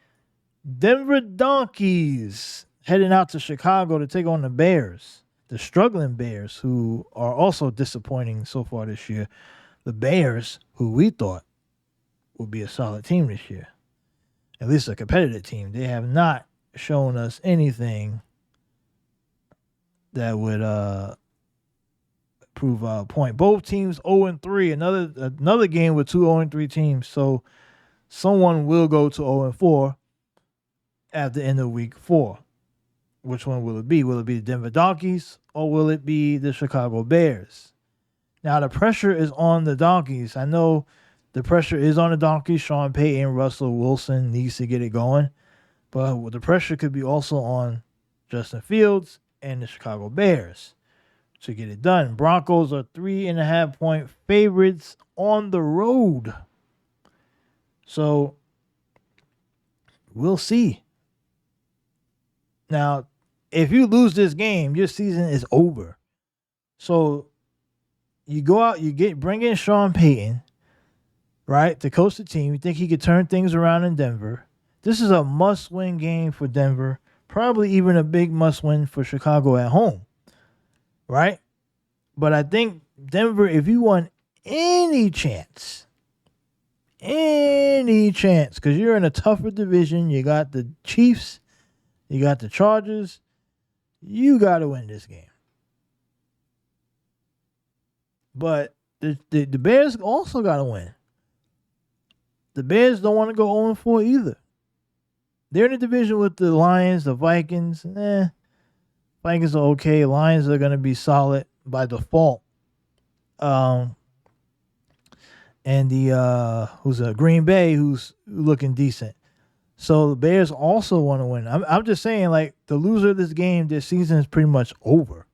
Denver Donkeys heading out to Chicago to take on the Bears. The struggling Bears, who are also disappointing so far this year. The Bears, who we thought would be a solid team this year. At least a competitive team. They have not shown us anything that would prove a point. Both teams 0-3. Another game with two 0-3 teams. So someone will go to 0-4 at the end of week 4. Which one will it be? Will it be the Denver Donkeys or will it be the Chicago Bears? Now, the pressure is on the Donkeys. I know the pressure is on the Donkeys. Sean Payton, Russell Wilson needs to get it going. But the pressure could be also on Justin Fields and the Chicago Bears to get it done. Broncos are 3.5-point favorites on the road. So, we'll see. Now, if you lose this game, your season is over. So, you go out, bring in Sean Payton, right, to coach the team. You think he could turn things around in Denver. This is a must-win game for Denver. Probably even a big must-win for Chicago at home, right? But I think Denver, if you want any chance, because you're in a tougher division, you got the Chiefs, you got the Chargers, you got to win this game. But the Bears also got to win. The Bears don't want to go 0-4 either. They're in a division with the Lions, the Vikings. Vikings are okay. Lions are going to be solid by default. And the Green Bay, who's looking decent. So the Bears also want to win. I'm just saying, like, the loser of this game, their season is pretty much over.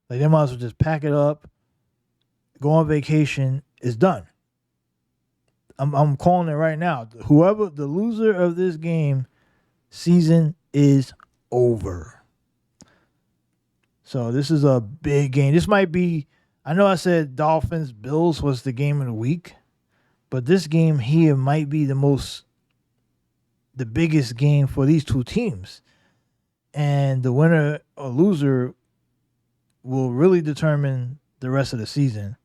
Like, they might as well just pack it up, go on vacation. It's done. I'm calling it right now. Whoever the loser of this game, season is over. So this is a big game. This might be, I know I said Dolphins Bills was the game of the week, but this game here might be the biggest game for these two teams. And the winner or loser will really determine the rest of the season.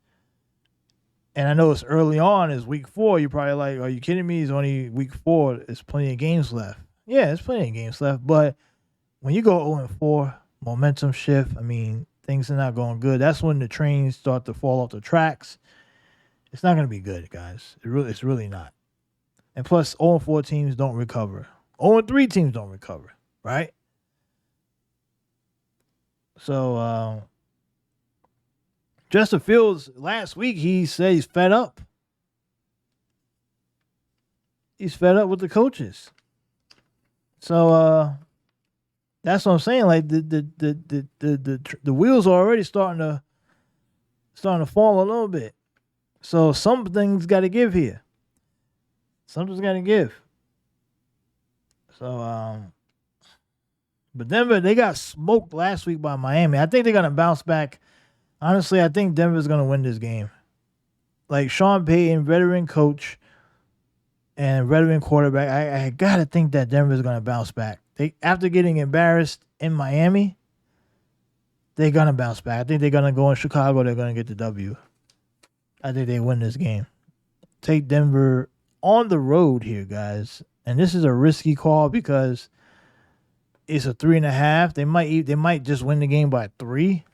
And I know it's early on, it's week 4. You're probably like, are you kidding me? It's only week 4. There's plenty of games left. Yeah, there's plenty of games left. But when you go 0-4, momentum shift, I mean, things are not going good. That's when the trains start to fall off the tracks. It's not going to be good, guys. It's really not. And plus, 0-4 teams don't recover. 0-3 teams don't recover, right? So, Justin Fields, last week, he said he's fed up. He's fed up with the coaches. So, that's what I'm saying. Like, the wheels are already starting to fall a little bit. So, something's got to give here. Something's got to give. So, but Denver, they got smoked last week by Miami. I think they're going to bounce back. Honestly, I think Denver's going to win this game. Like, Sean Payton, veteran coach and veteran quarterback, I got to think that Denver's going to bounce back. After getting embarrassed in Miami, they're going to bounce back. I think they're going to go in Chicago. They're going to get the W. I think they win this game. Take Denver on the road here, guys. And this is a risky call because It's a 3.5. They might just win the game by 3,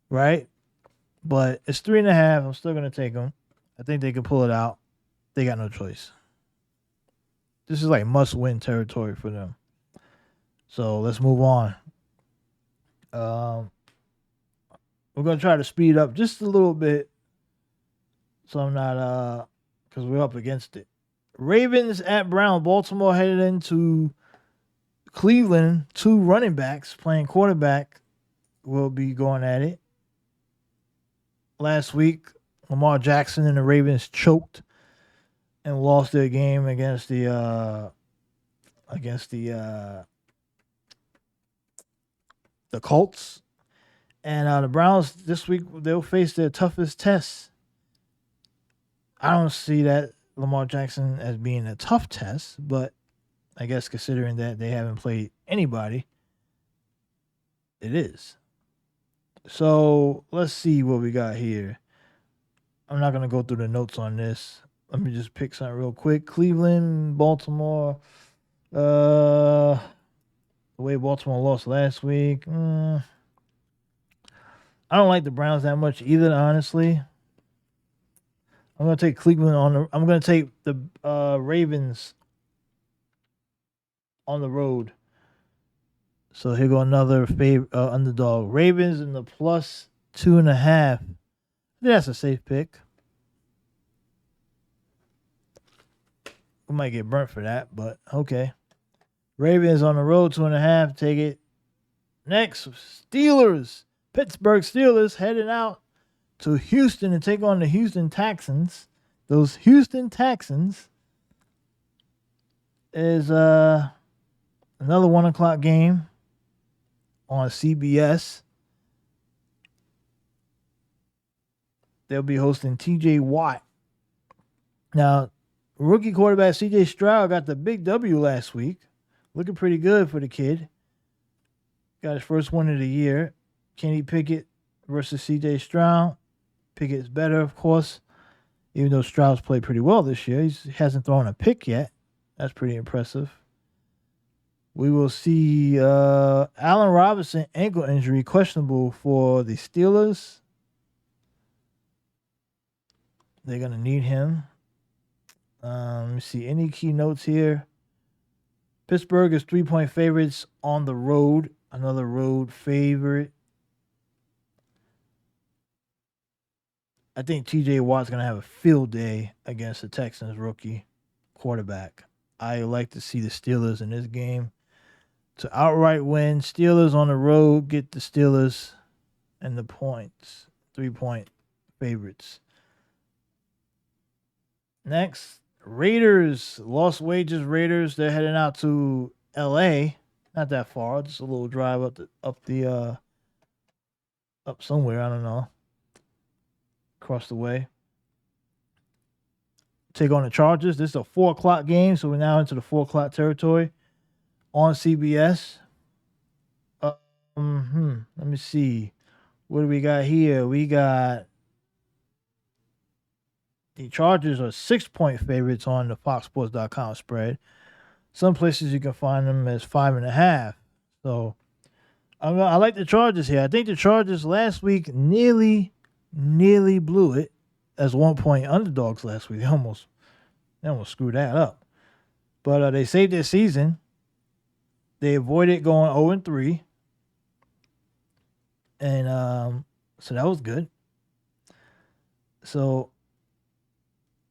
right? But it's 3.5. I'm still gonna take them. I think they can pull it out. They got no choice. This is like must-win territory for them. So let's move on. We're gonna try to speed up just a little bit, so I'm not because we're up against it. Ravens at Brown. Baltimore headed into Cleveland. 2 running backs playing quarterback will be going at it. Last week, Lamar Jackson and the Ravens choked and lost their game against the Colts. And the Browns this week, they'll face their toughest test. I don't see that Lamar Jackson as being a tough test, but I guess considering that they haven't played anybody, it is. So let's see what we got here. I'm not going to go through the notes on this. Let me just pick something real quick. Cleveland, Baltimore. The way Baltimore lost last week. I don't like the Browns that much either, honestly. I'm going to take Cleveland I'm going to take the Ravens on the road. So here go another underdog. Ravens in the plus 2.5. That's a safe pick. We might get burnt for that, but okay. Ravens on the road 2.5. Take it. Next, Steelers. Pittsburgh Steelers heading out to Houston to take on the Houston Texans. Those Houston Texans is another 1:00 game on CBS. They'll be hosting TJ Watt. Now, rookie quarterback CJ Stroud got the big W last week. Looking pretty good for the kid. Got his first win of the year. Kenny Pickett versus CJ Stroud. Pickett's better, of course, even though Stroud's played pretty well this year. He hasn't thrown a pick yet. That's pretty impressive. We will see Allen Robinson ankle injury questionable for the Steelers. They're going to need him. Let me see any key notes here. Pittsburgh is 3-point favorites on the road. Another road favorite. I think TJ Watt's going to have a field day against the Texans rookie quarterback. I like to see the Steelers in this game to outright win. Steelers on the road, get the Steelers and the points. 3-point favorites. Next, Raiders. Lost wages Raiders. They're heading out to L.A. Not that far. Just a little drive up somewhere. I don't know. Across the way. Take on the Chargers. This is a 4:00 game, so we're now into the 4:00 territory on CBS. Let me see. What do we got here? We got the Chargers are 6-point favorites on the FoxSports.com spread. Some places you can find them as 5.5. So I like the Chargers here. I think the Chargers last week nearly blew it as 1-point underdogs last week. They almost screwed that up. But they saved their season. They avoided going 0-3. And so that was good. So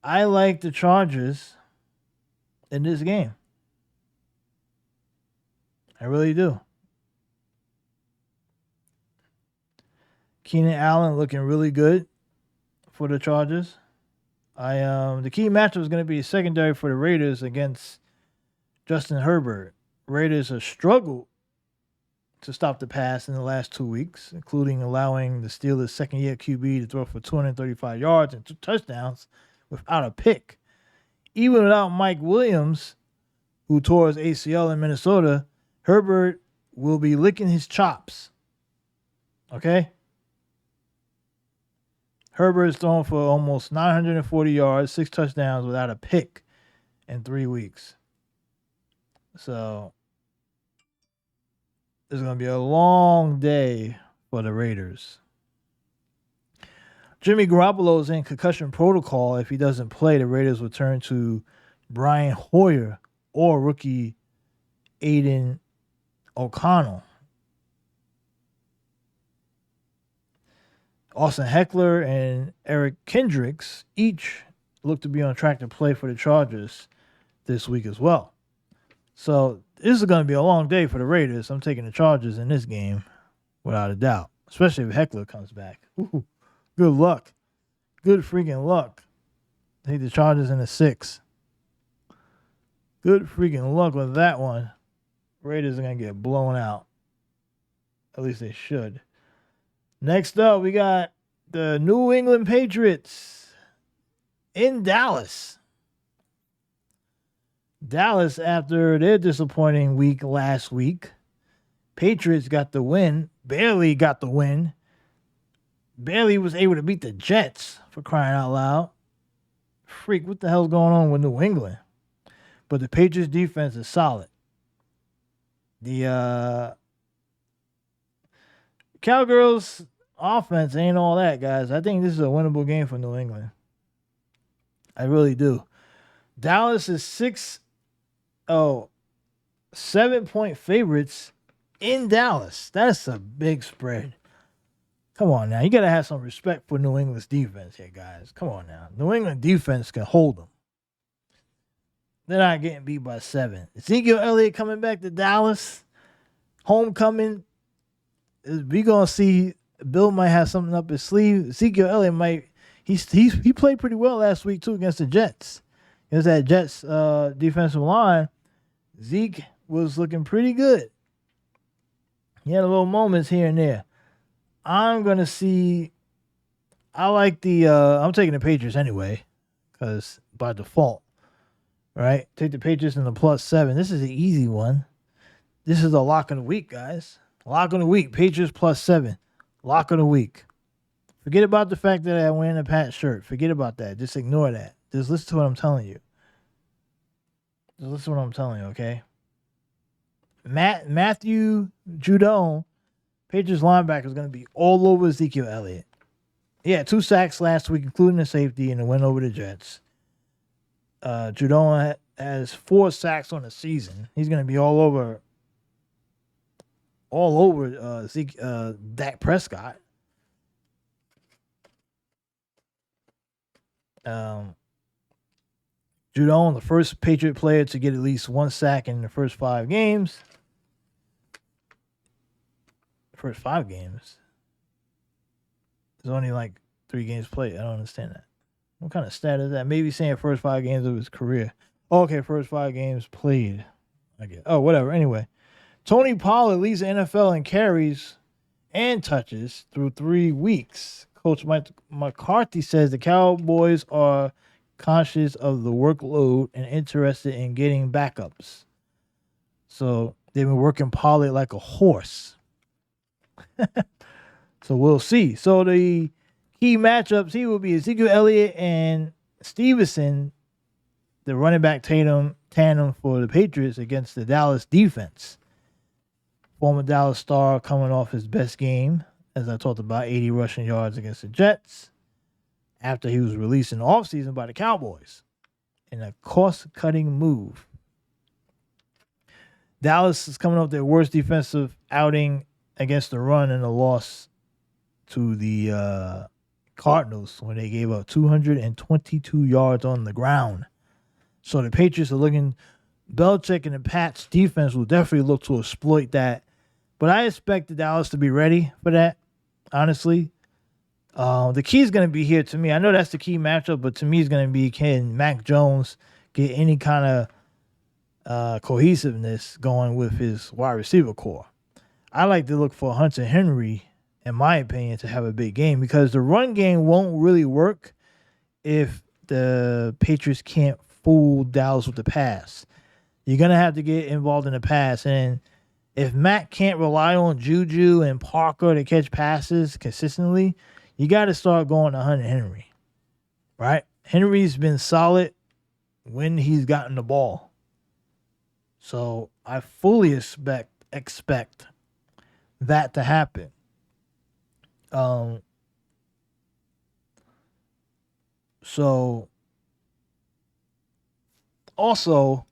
I like the Chargers in this game. I really do. Keenan Allen looking really good for the Chargers. The key matchup is going to be secondary for the Raiders against Justin Herbert. Raiders have struggled to stop the pass in the last 2 weeks, including allowing the Steelers' second-year QB to throw for 235 yards and 2 touchdowns without a pick. Even without Mike Williams, who tore his ACL in Minnesota, Herbert will be licking his chops. Okay? Herbert is thrown for almost 940 yards, 6 touchdowns without a pick in 3 weeks. So It's going to be a long day for the Raiders. Jimmy Garoppolo is in concussion protocol. If he doesn't play, the Raiders will turn to Brian Hoyer or rookie Aiden O'Connell. Austin Heckler and Eric Kendricks each look to be on track to play for the Chargers this week as well. So this is going to be a long day for the Raiders. I'm taking the Chargers in this game without a doubt, especially if Heckler comes back. Ooh, good luck. Good freaking luck. Take the Chargers in the 6. Good freaking luck with that one. Raiders are going to get blown out. At least they should. Next up, we got the New England Patriots in Dallas. Dallas, after their disappointing week last week, Patriots got the win. Barely got the win. Barely was able to beat the Jets, for crying out loud. Freak, what the hell's going on with New England? But the Patriots defense is solid. The Cowgirls offense ain't all that, guys. I think this is a winnable game for New England. I really do. Dallas is 7-point favorites in Dallas. That's a big spread. Come on now. You got to have some respect for New England's defense here, guys. Come on now. New England defense can hold them. They're not getting beat by 7. Ezekiel Elliott coming back to Dallas. Homecoming. We're going to see Bill might have something up his sleeve. Ezekiel Elliott might. He played pretty well last week, too, against the Jets. Against that Jets defensive line, Zeke was looking pretty good. He had a little moments here and there. I'm going to see. I like the. I'm taking the Patriots anyway, because by default. Right? Take the Patriots in the +7. This is an easy one. This is a lock of the week, guys. Lock of the week. Patriots +7. Lock of the week. Forget about the fact that I'm wearing a Pat shirt. Forget about that. Just ignore that. Just listen to what I'm telling you. Just listen to what I'm telling you, okay? Matthew Judon, Patriots linebacker, is going to be all over Ezekiel Elliott. He had 2 sacks last week, including a safety, and a win over the Jets. Judon has 4 sacks on the season. He's going to be all over Dak Prescott. Judon, the first Patriot player to get at least 1 sack in the first 5 games. First 5 games? There's only like 3 games played. I don't understand that. What kind of stat is that? Maybe saying first 5 games of his career. Oh, okay, first 5 games played. I guess. Oh, whatever. Anyway, Tony Pollard leads the NFL in carries and touches through 3 weeks. Coach Mike McCarthy says the Cowboys are conscious of the workload and interested in getting backups. So they've been working Pollard like a horse. So we'll see. So the key matchups, he will be Ezekiel Elliott and Stevenson, the running back tandem for the Patriots against the Dallas defense. Former Dallas star coming off his best game, as I talked about, 80 rushing yards against the Jets, after he was released in the offseason by the Cowboys in a cost-cutting move. Dallas is coming off their worst defensive outing against the run in a loss to the Cardinals when they gave up 222 yards on the ground. So the Patriots are looking, Belichick and the Pats defense will definitely look to exploit that. But I expect the Dallas to be ready for that, honestly. The key is going to be here to me. I know that's the key matchup, but to me it's going to be, can Mac Jones get any kind of cohesiveness going with his wide receiver core? I like to look for Hunter Henry, in my opinion, to have a big game, because the run game won't really work if the Patriots can't fool Dallas with the pass. You're going to have to get involved in the pass. And if Mac can't rely on Juju and Parker to catch passes consistently, you got to start going to Hunter Henry, right? Henry's been solid when he's gotten the ball. So I fully expect that to happen. So also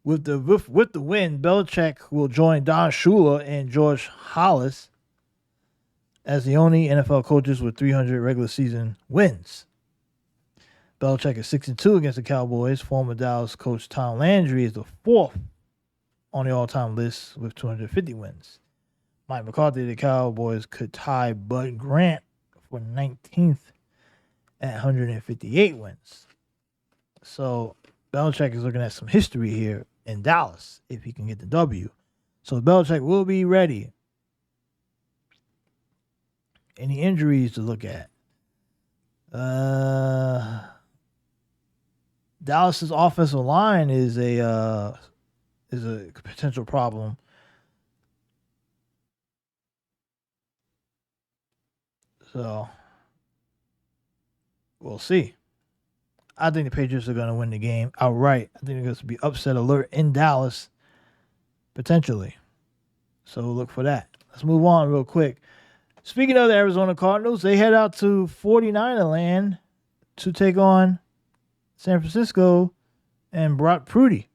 with the win, Belichick will join Don Shula and George Hollis as the only NFL coaches with 300 regular season wins. Belichick is 6-2 against the Cowboys. Former Dallas coach Tom Landry is the fourth on the all-time list with 250 wins. Mike McCarthy, the Cowboys could tie Bud Grant for 19th at 158 wins. So Belichick is looking at some history here in Dallas if he can get the W. So Belichick will be ready. Any injuries to look at? Dallas's offensive line is a potential problem. So we'll see. I think the Patriots are going to win the game outright. I think there's going to be upset alert in Dallas, potentially. So look for that. Let's move on real quick. Speaking of the Arizona Cardinals, they head out to 49er land to take on San Francisco and Brock Purdy.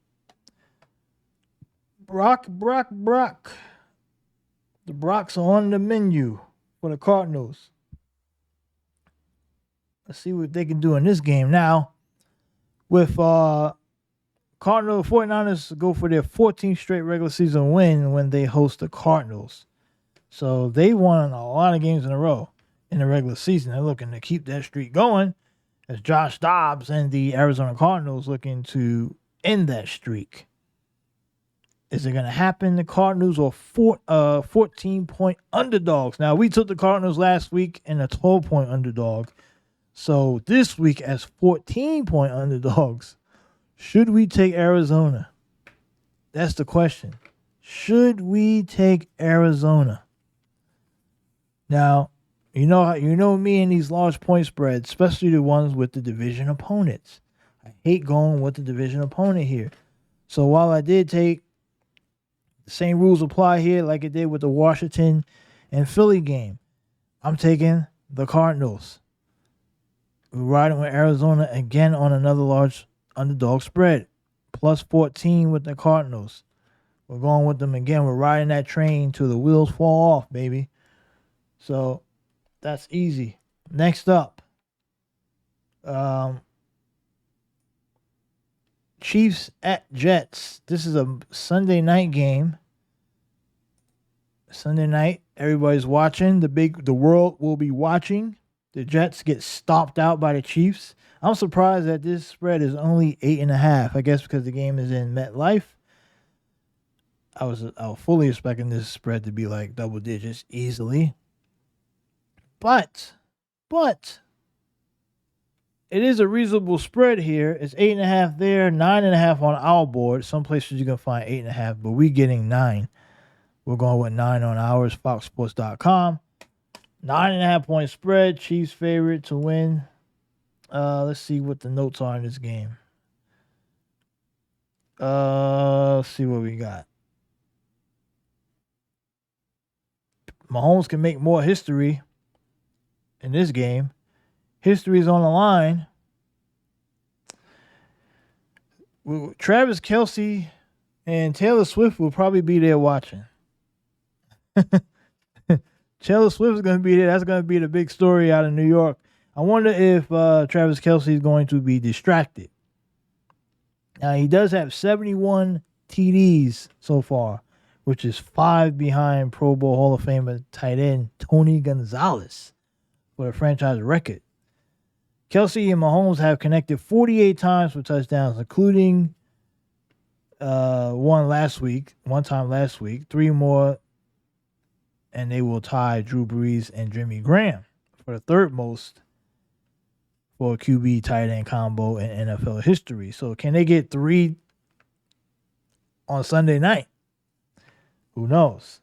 Brock. The Brocks are on the menu for the Cardinals. Let's see what they can do in this game. Now, with Cardinals, 49ers go for their 14th straight regular season win when they host the Cardinals. So they won a lot of games in a row in the regular season. They're looking to keep that streak going as Josh Dobbs and the Arizona Cardinals looking to end that streak. Is it going to happen? The Cardinals are 14-point underdogs. Now, we took the Cardinals last week in a 12-point underdog. So this week as 14-point underdogs, should we take Arizona? That's the question. Should we take Arizona? Now, you know me and these large point spreads, especially the ones with the division opponents. I hate going with the division opponent here. So while I did take the same rules apply here like it did with the Washington and Philly game, I'm taking the Cardinals. We're riding with Arizona again on another large underdog spread. Plus 14 with the Cardinals. We're going with them again. We're riding that train till the wheels fall off, baby. So that's easy. Next up, Chiefs at Jets. This is a Sunday night game. Sunday night, everybody's watching. The world will be watching. The Jets get stomped out by the Chiefs. I'm surprised that this spread is only 8.5. I guess because the game is in MetLife. I was fully expecting this spread to be like double digits easily. But it is a reasonable spread here. It's 8.5 there, 9.5 on our board. Some places you can find 8.5, but we're getting 9. We're going with 9 on ours, foxsports.com. 9.5-point spread, Chiefs favorite to win. Let's see what the notes are in this game. Let's see what we got. Mahomes can make more history in this game. History is on the line. Travis Kelce and Taylor Swift will probably be there watching. Taylor Swift is going to be there. That's going to be the big story out of New York. I wonder if Travis Kelce is going to be distracted. Now, he does have 71 TDs so far, which is 5 behind Pro Bowl Hall of Famer tight end Tony Gonzalez for the franchise record. Kelce and Mahomes have connected 48 times for touchdowns, including one time last week, 3 more, and they will tie Drew Brees and Jimmy Graham for the third most for a QB tight end combo in NFL history. So can they get 3 on Sunday night? Who knows?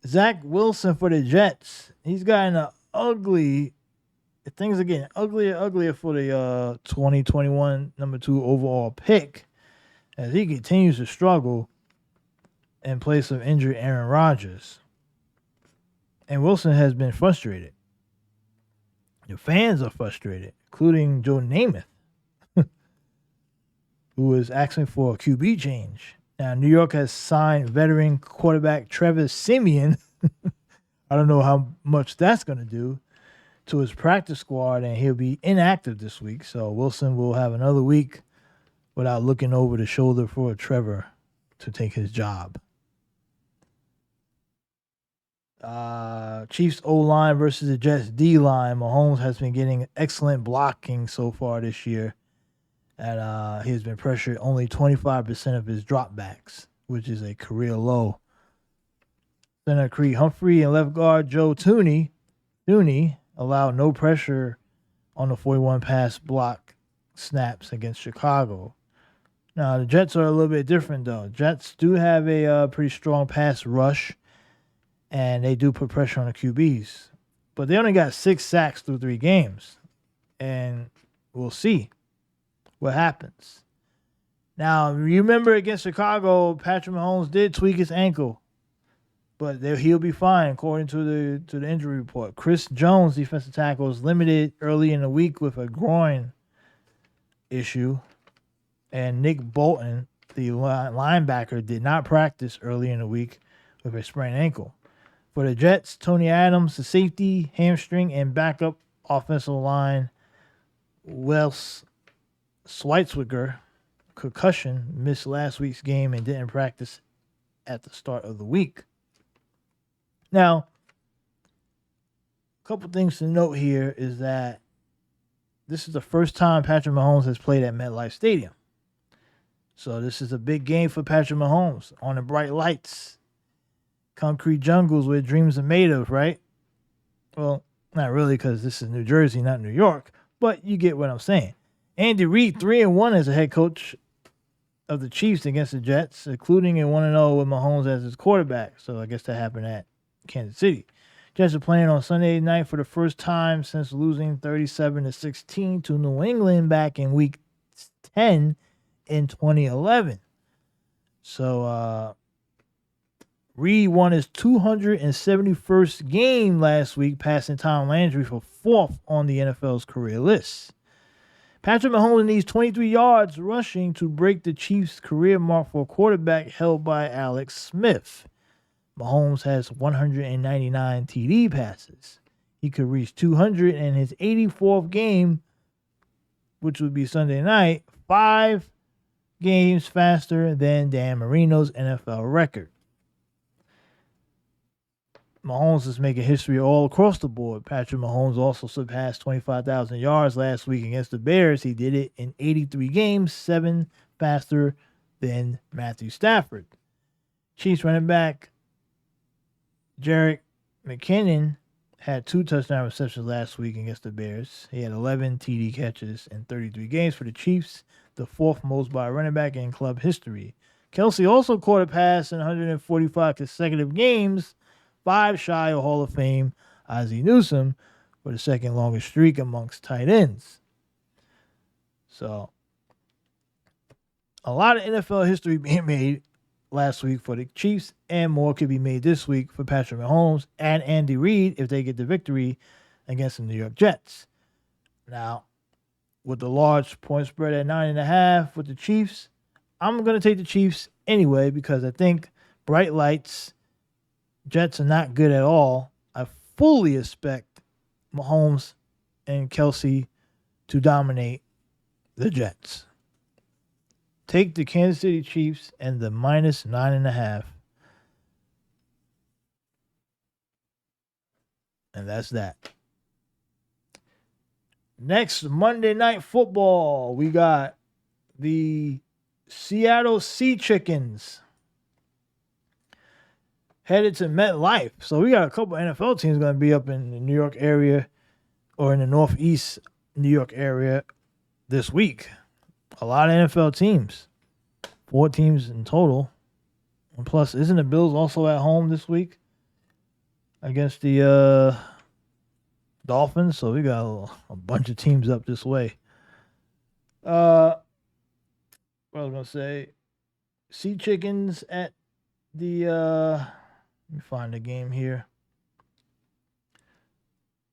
Zach Wilson for the Jets. He's gotten an ugly. Things are getting uglier and uglier for the 2021 number 2 overall pick as he continues to struggle. in place of injured Aaron Rodgers. And Wilson has been frustrated. The fans are frustrated, including Joe Namath, who is asking for a QB change. Now, New York has signed veteran quarterback Trevor Siemian. I don't know how much that's going to do to his practice squad, and he'll be inactive this week. So Wilson will have another week without looking over the shoulder for Trevor to take his job. Chiefs O-line versus the Jets D-line. Mahomes has been getting excellent blocking so far this year. And he has been pressured only 25% of his dropbacks, which is a career low. Center Creed Humphrey and left guard Joe Tooney allowed no pressure on the 41 pass block snaps against Chicago. Now, the Jets are a little bit different, though. Jets do have a pretty strong pass rush, and they do put pressure on the QBs. But they only got 6 sacks through 3 games, and we'll see what happens. Now, you remember against Chicago, Patrick Mahomes did tweak his ankle, but he'll be fine according to the injury report. Chris Jones, defensive tackle, was limited early in the week with a groin issue, and Nick Bolton, the linebacker, did not practice early in the week with a sprained ankle. For the Jets, Tony Adams, the safety, hamstring, and backup offensive line, Wes Schweitziger, concussion, missed last week's game and didn't practice at the start of the week. Now, a couple things to note here is that this is the first time Patrick Mahomes has played at MetLife Stadium. So this is a big game for Patrick Mahomes on the bright lights. Concrete jungles where dreams are made of, right? Well, not really, because this is New Jersey, not New York, but you get what I'm saying. Andy Reid 3-1 as a head coach of the Chiefs against the Jets, including a 1-0 with Mahomes as his quarterback. So I guess that happened at Kansas City. Jets are playing on Sunday night for the first time since losing 37-16 to New England back in Week 10 in 2011. So Reid won his 271st game last week, passing Tom Landry for 4th on the NFL's career list. Patrick Mahomes needs 23 yards rushing to break the Chiefs' career mark for a quarterback held by Alex Smith. Mahomes has 199 TD passes. He could reach 200 in his 84th game, which would be Sunday night, 5 games faster than Dan Marino's NFL record. Mahomes is making history all across the board. Patrick Mahomes also surpassed 25,000 yards last week against the Bears. He did it in 83 games, 7 faster than Matthew Stafford. Chiefs running back Jerick McKinnon had 2 touchdown receptions last week against the Bears. He had 11 TD catches in 33 games for the Chiefs, the 4th most by a running back in club history. Kelsey also caught a pass in 145 consecutive games, 5 shy of Hall of Fame Ozzie Newsome for the 2nd longest streak amongst tight ends. So, a lot of NFL history being made last week for the Chiefs, and more could be made this week for Patrick Mahomes and Andy Reid if they get the victory against the New York Jets. Now, with the large point spread at 9.5 with the Chiefs, I'm going to take the Chiefs anyway because I think bright lights, Jets are not good at all. I fully expect Mahomes and Kelsey to dominate the Jets. Take the Kansas City Chiefs and the minus 9.5. And that's that. Next, Monday Night Football. We got the Seattle Sea Chickens headed to MetLife. So we got a couple NFL teams going to be up in the New York area or in the Northeast New York area this week. A lot of NFL teams. 4 teams in total. And plus, isn't the Bills also at home this week against the Dolphins? So we got a bunch of teams up this way. What I was going to say, Sea Chickens at Let me find the game here.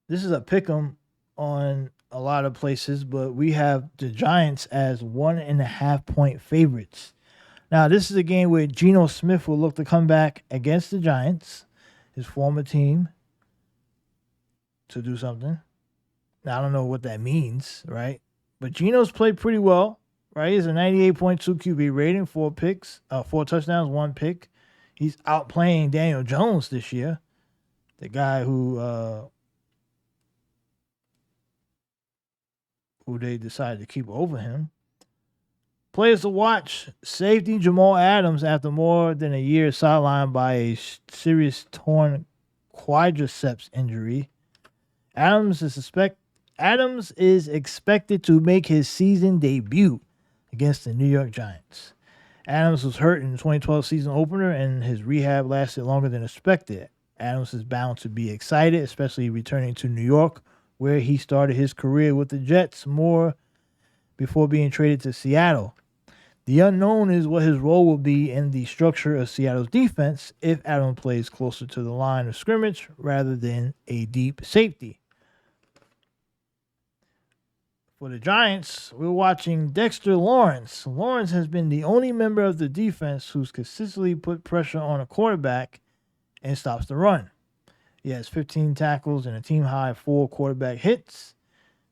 This is a pick 'em on a lot of places, but we have the Giants as 1.5 point favorites. Now, this is a game where Geno Smith will look to come back against the Giants, his former team, to do something. Now, I don't know what that means, right? But Geno's played pretty well, right? He's a 98.2 QB rating, 4 touchdowns, 1 pick. He's outplaying Daniel Jones this year, the guy who they decided to keep over him. Players to watch: safety Jamal Adams, after more than a year sidelined by a serious torn quadriceps injury. Adams is expected to make his season debut against the New York Giants. Adams was hurt in the 2012 season opener, and his rehab lasted longer than expected. Adams is bound to be excited, especially returning to New York, where he started his career with the Jets more before being traded to Seattle. The unknown is what his role will be in the structure of Seattle's defense if Adams plays closer to the line of scrimmage rather than a deep safety. For the Giants, we're watching Dexter Lawrence. Lawrence has been the only member of the defense who's consistently put pressure on a quarterback and stops the run. He has 15 tackles and a team-high 4 quarterback hits.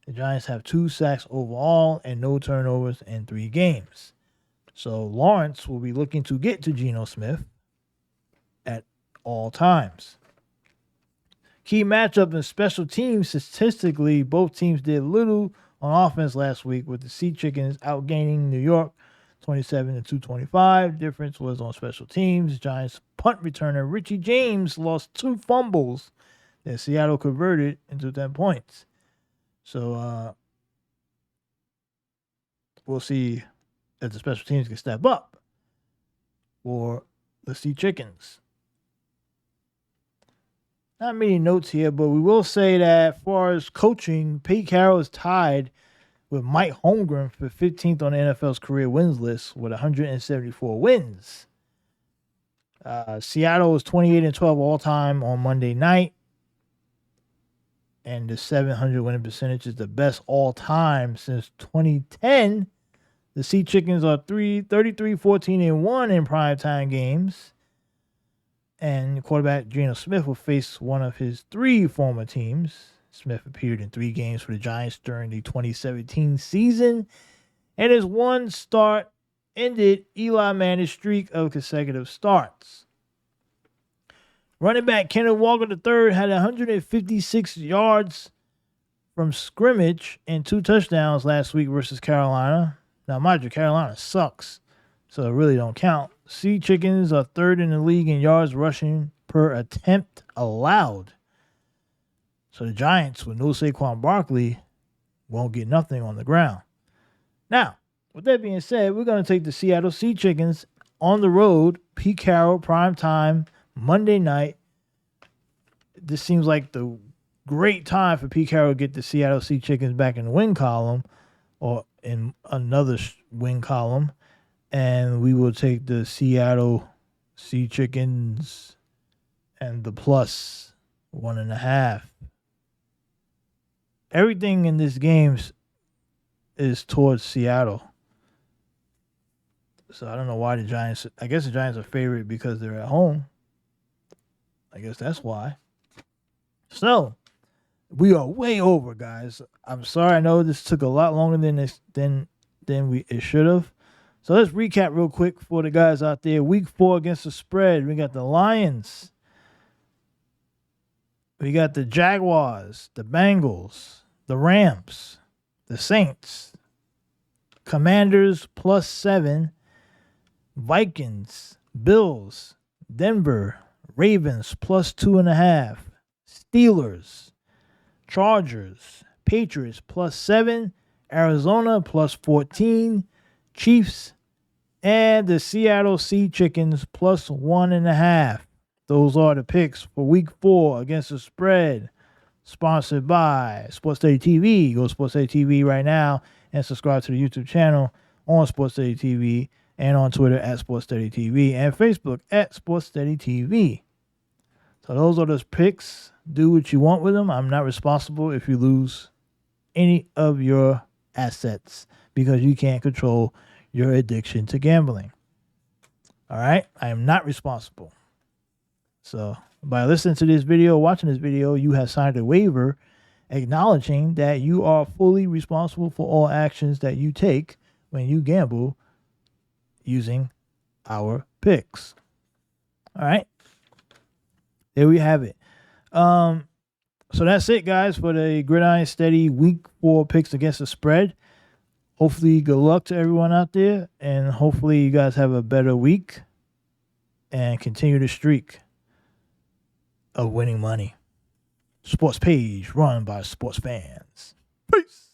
The Giants have 2 sacks overall and no turnovers in 3 games. So Lawrence will be looking to get to Geno Smith at all times. Key matchup in special teams: statistically, both teams did little on offense last week, with the Sea Chickens outgaining New York 27-225. Difference was on special teams. Giants punt returner Richie James lost 2 fumbles that Seattle converted into 10 points. So we'll see if the special teams can step up for the Sea Chickens. Not many notes here, but we will say that as far as coaching, Pete Carroll is tied with Mike Holmgren for 15th on the NFL's career wins list with 174 wins. Seattle was 28-12 all time on Monday night, and the 700 winning percentage is the best all time since 2010. The Sea Chickens are 33-14-1 in primetime games. And quarterback Geno Smith will face one of his 3 former teams. Smith appeared in 3 games for the Giants during the 2017 season, and his 1 start ended Eli Manning's streak of consecutive starts. Running back Kenneth Walker III had 156 yards from scrimmage and 2 touchdowns last week versus Carolina. Now, mind you, Carolina sucks, so it really don't count. Sea Chickens are 3rd in the league in yards rushing per attempt allowed. So the Giants, with no Saquon Barkley, won't get nothing on the ground. Now, with that being said, we're going to take the Seattle Sea Chickens on the road. Pete Carroll, prime time, Monday night. This seems like the great time for Pete Carroll to get the Seattle Sea Chickens back in the win column, or in another win column. And we will take the Seattle Sea Chickens and the plus 1.5. Everything in this game is towards Seattle. So I don't know why the Giants. I guess the Giants are favored because they're at home. I guess that's why. So we are way over, guys. I'm sorry. I know this took a lot longer than it should have. So let's recap real quick for the guys out there. Week 4 against the spread. We got the Lions. We got the Jaguars, the Bengals, the Rams, the Saints, Commanders +7, Vikings, Bills, Denver, Ravens +2.5, Steelers, Chargers, Patriots +7, Arizona +14, Chiefs, and the Seattle Sea Chickens +1.5. Those are the picks for week 4 against the spread. Sponsored by SportsSteady TV. Go to SportsSteady TV right now and subscribe to the YouTube channel on SportsSteady TV. and on Twitter at SportsSteadyTV and Facebook at SportsSteadyTV. So those are those picks. Do what you want with them. I'm not responsible if you lose any of your assets because you can't control your addiction to gambling. All right? I am not responsible. So by listening to this video, watching this video, you have signed a waiver acknowledging that you are fully responsible for all actions that you take when you gamble using our picks. All right? There we have it. So that's it, guys, for the Gridiron Steady Week 4 picks against the spread. Hopefully, good luck to everyone out there, and hopefully you guys have a better week and continue the streak of winning money. Sports page run by sports fans. Peace.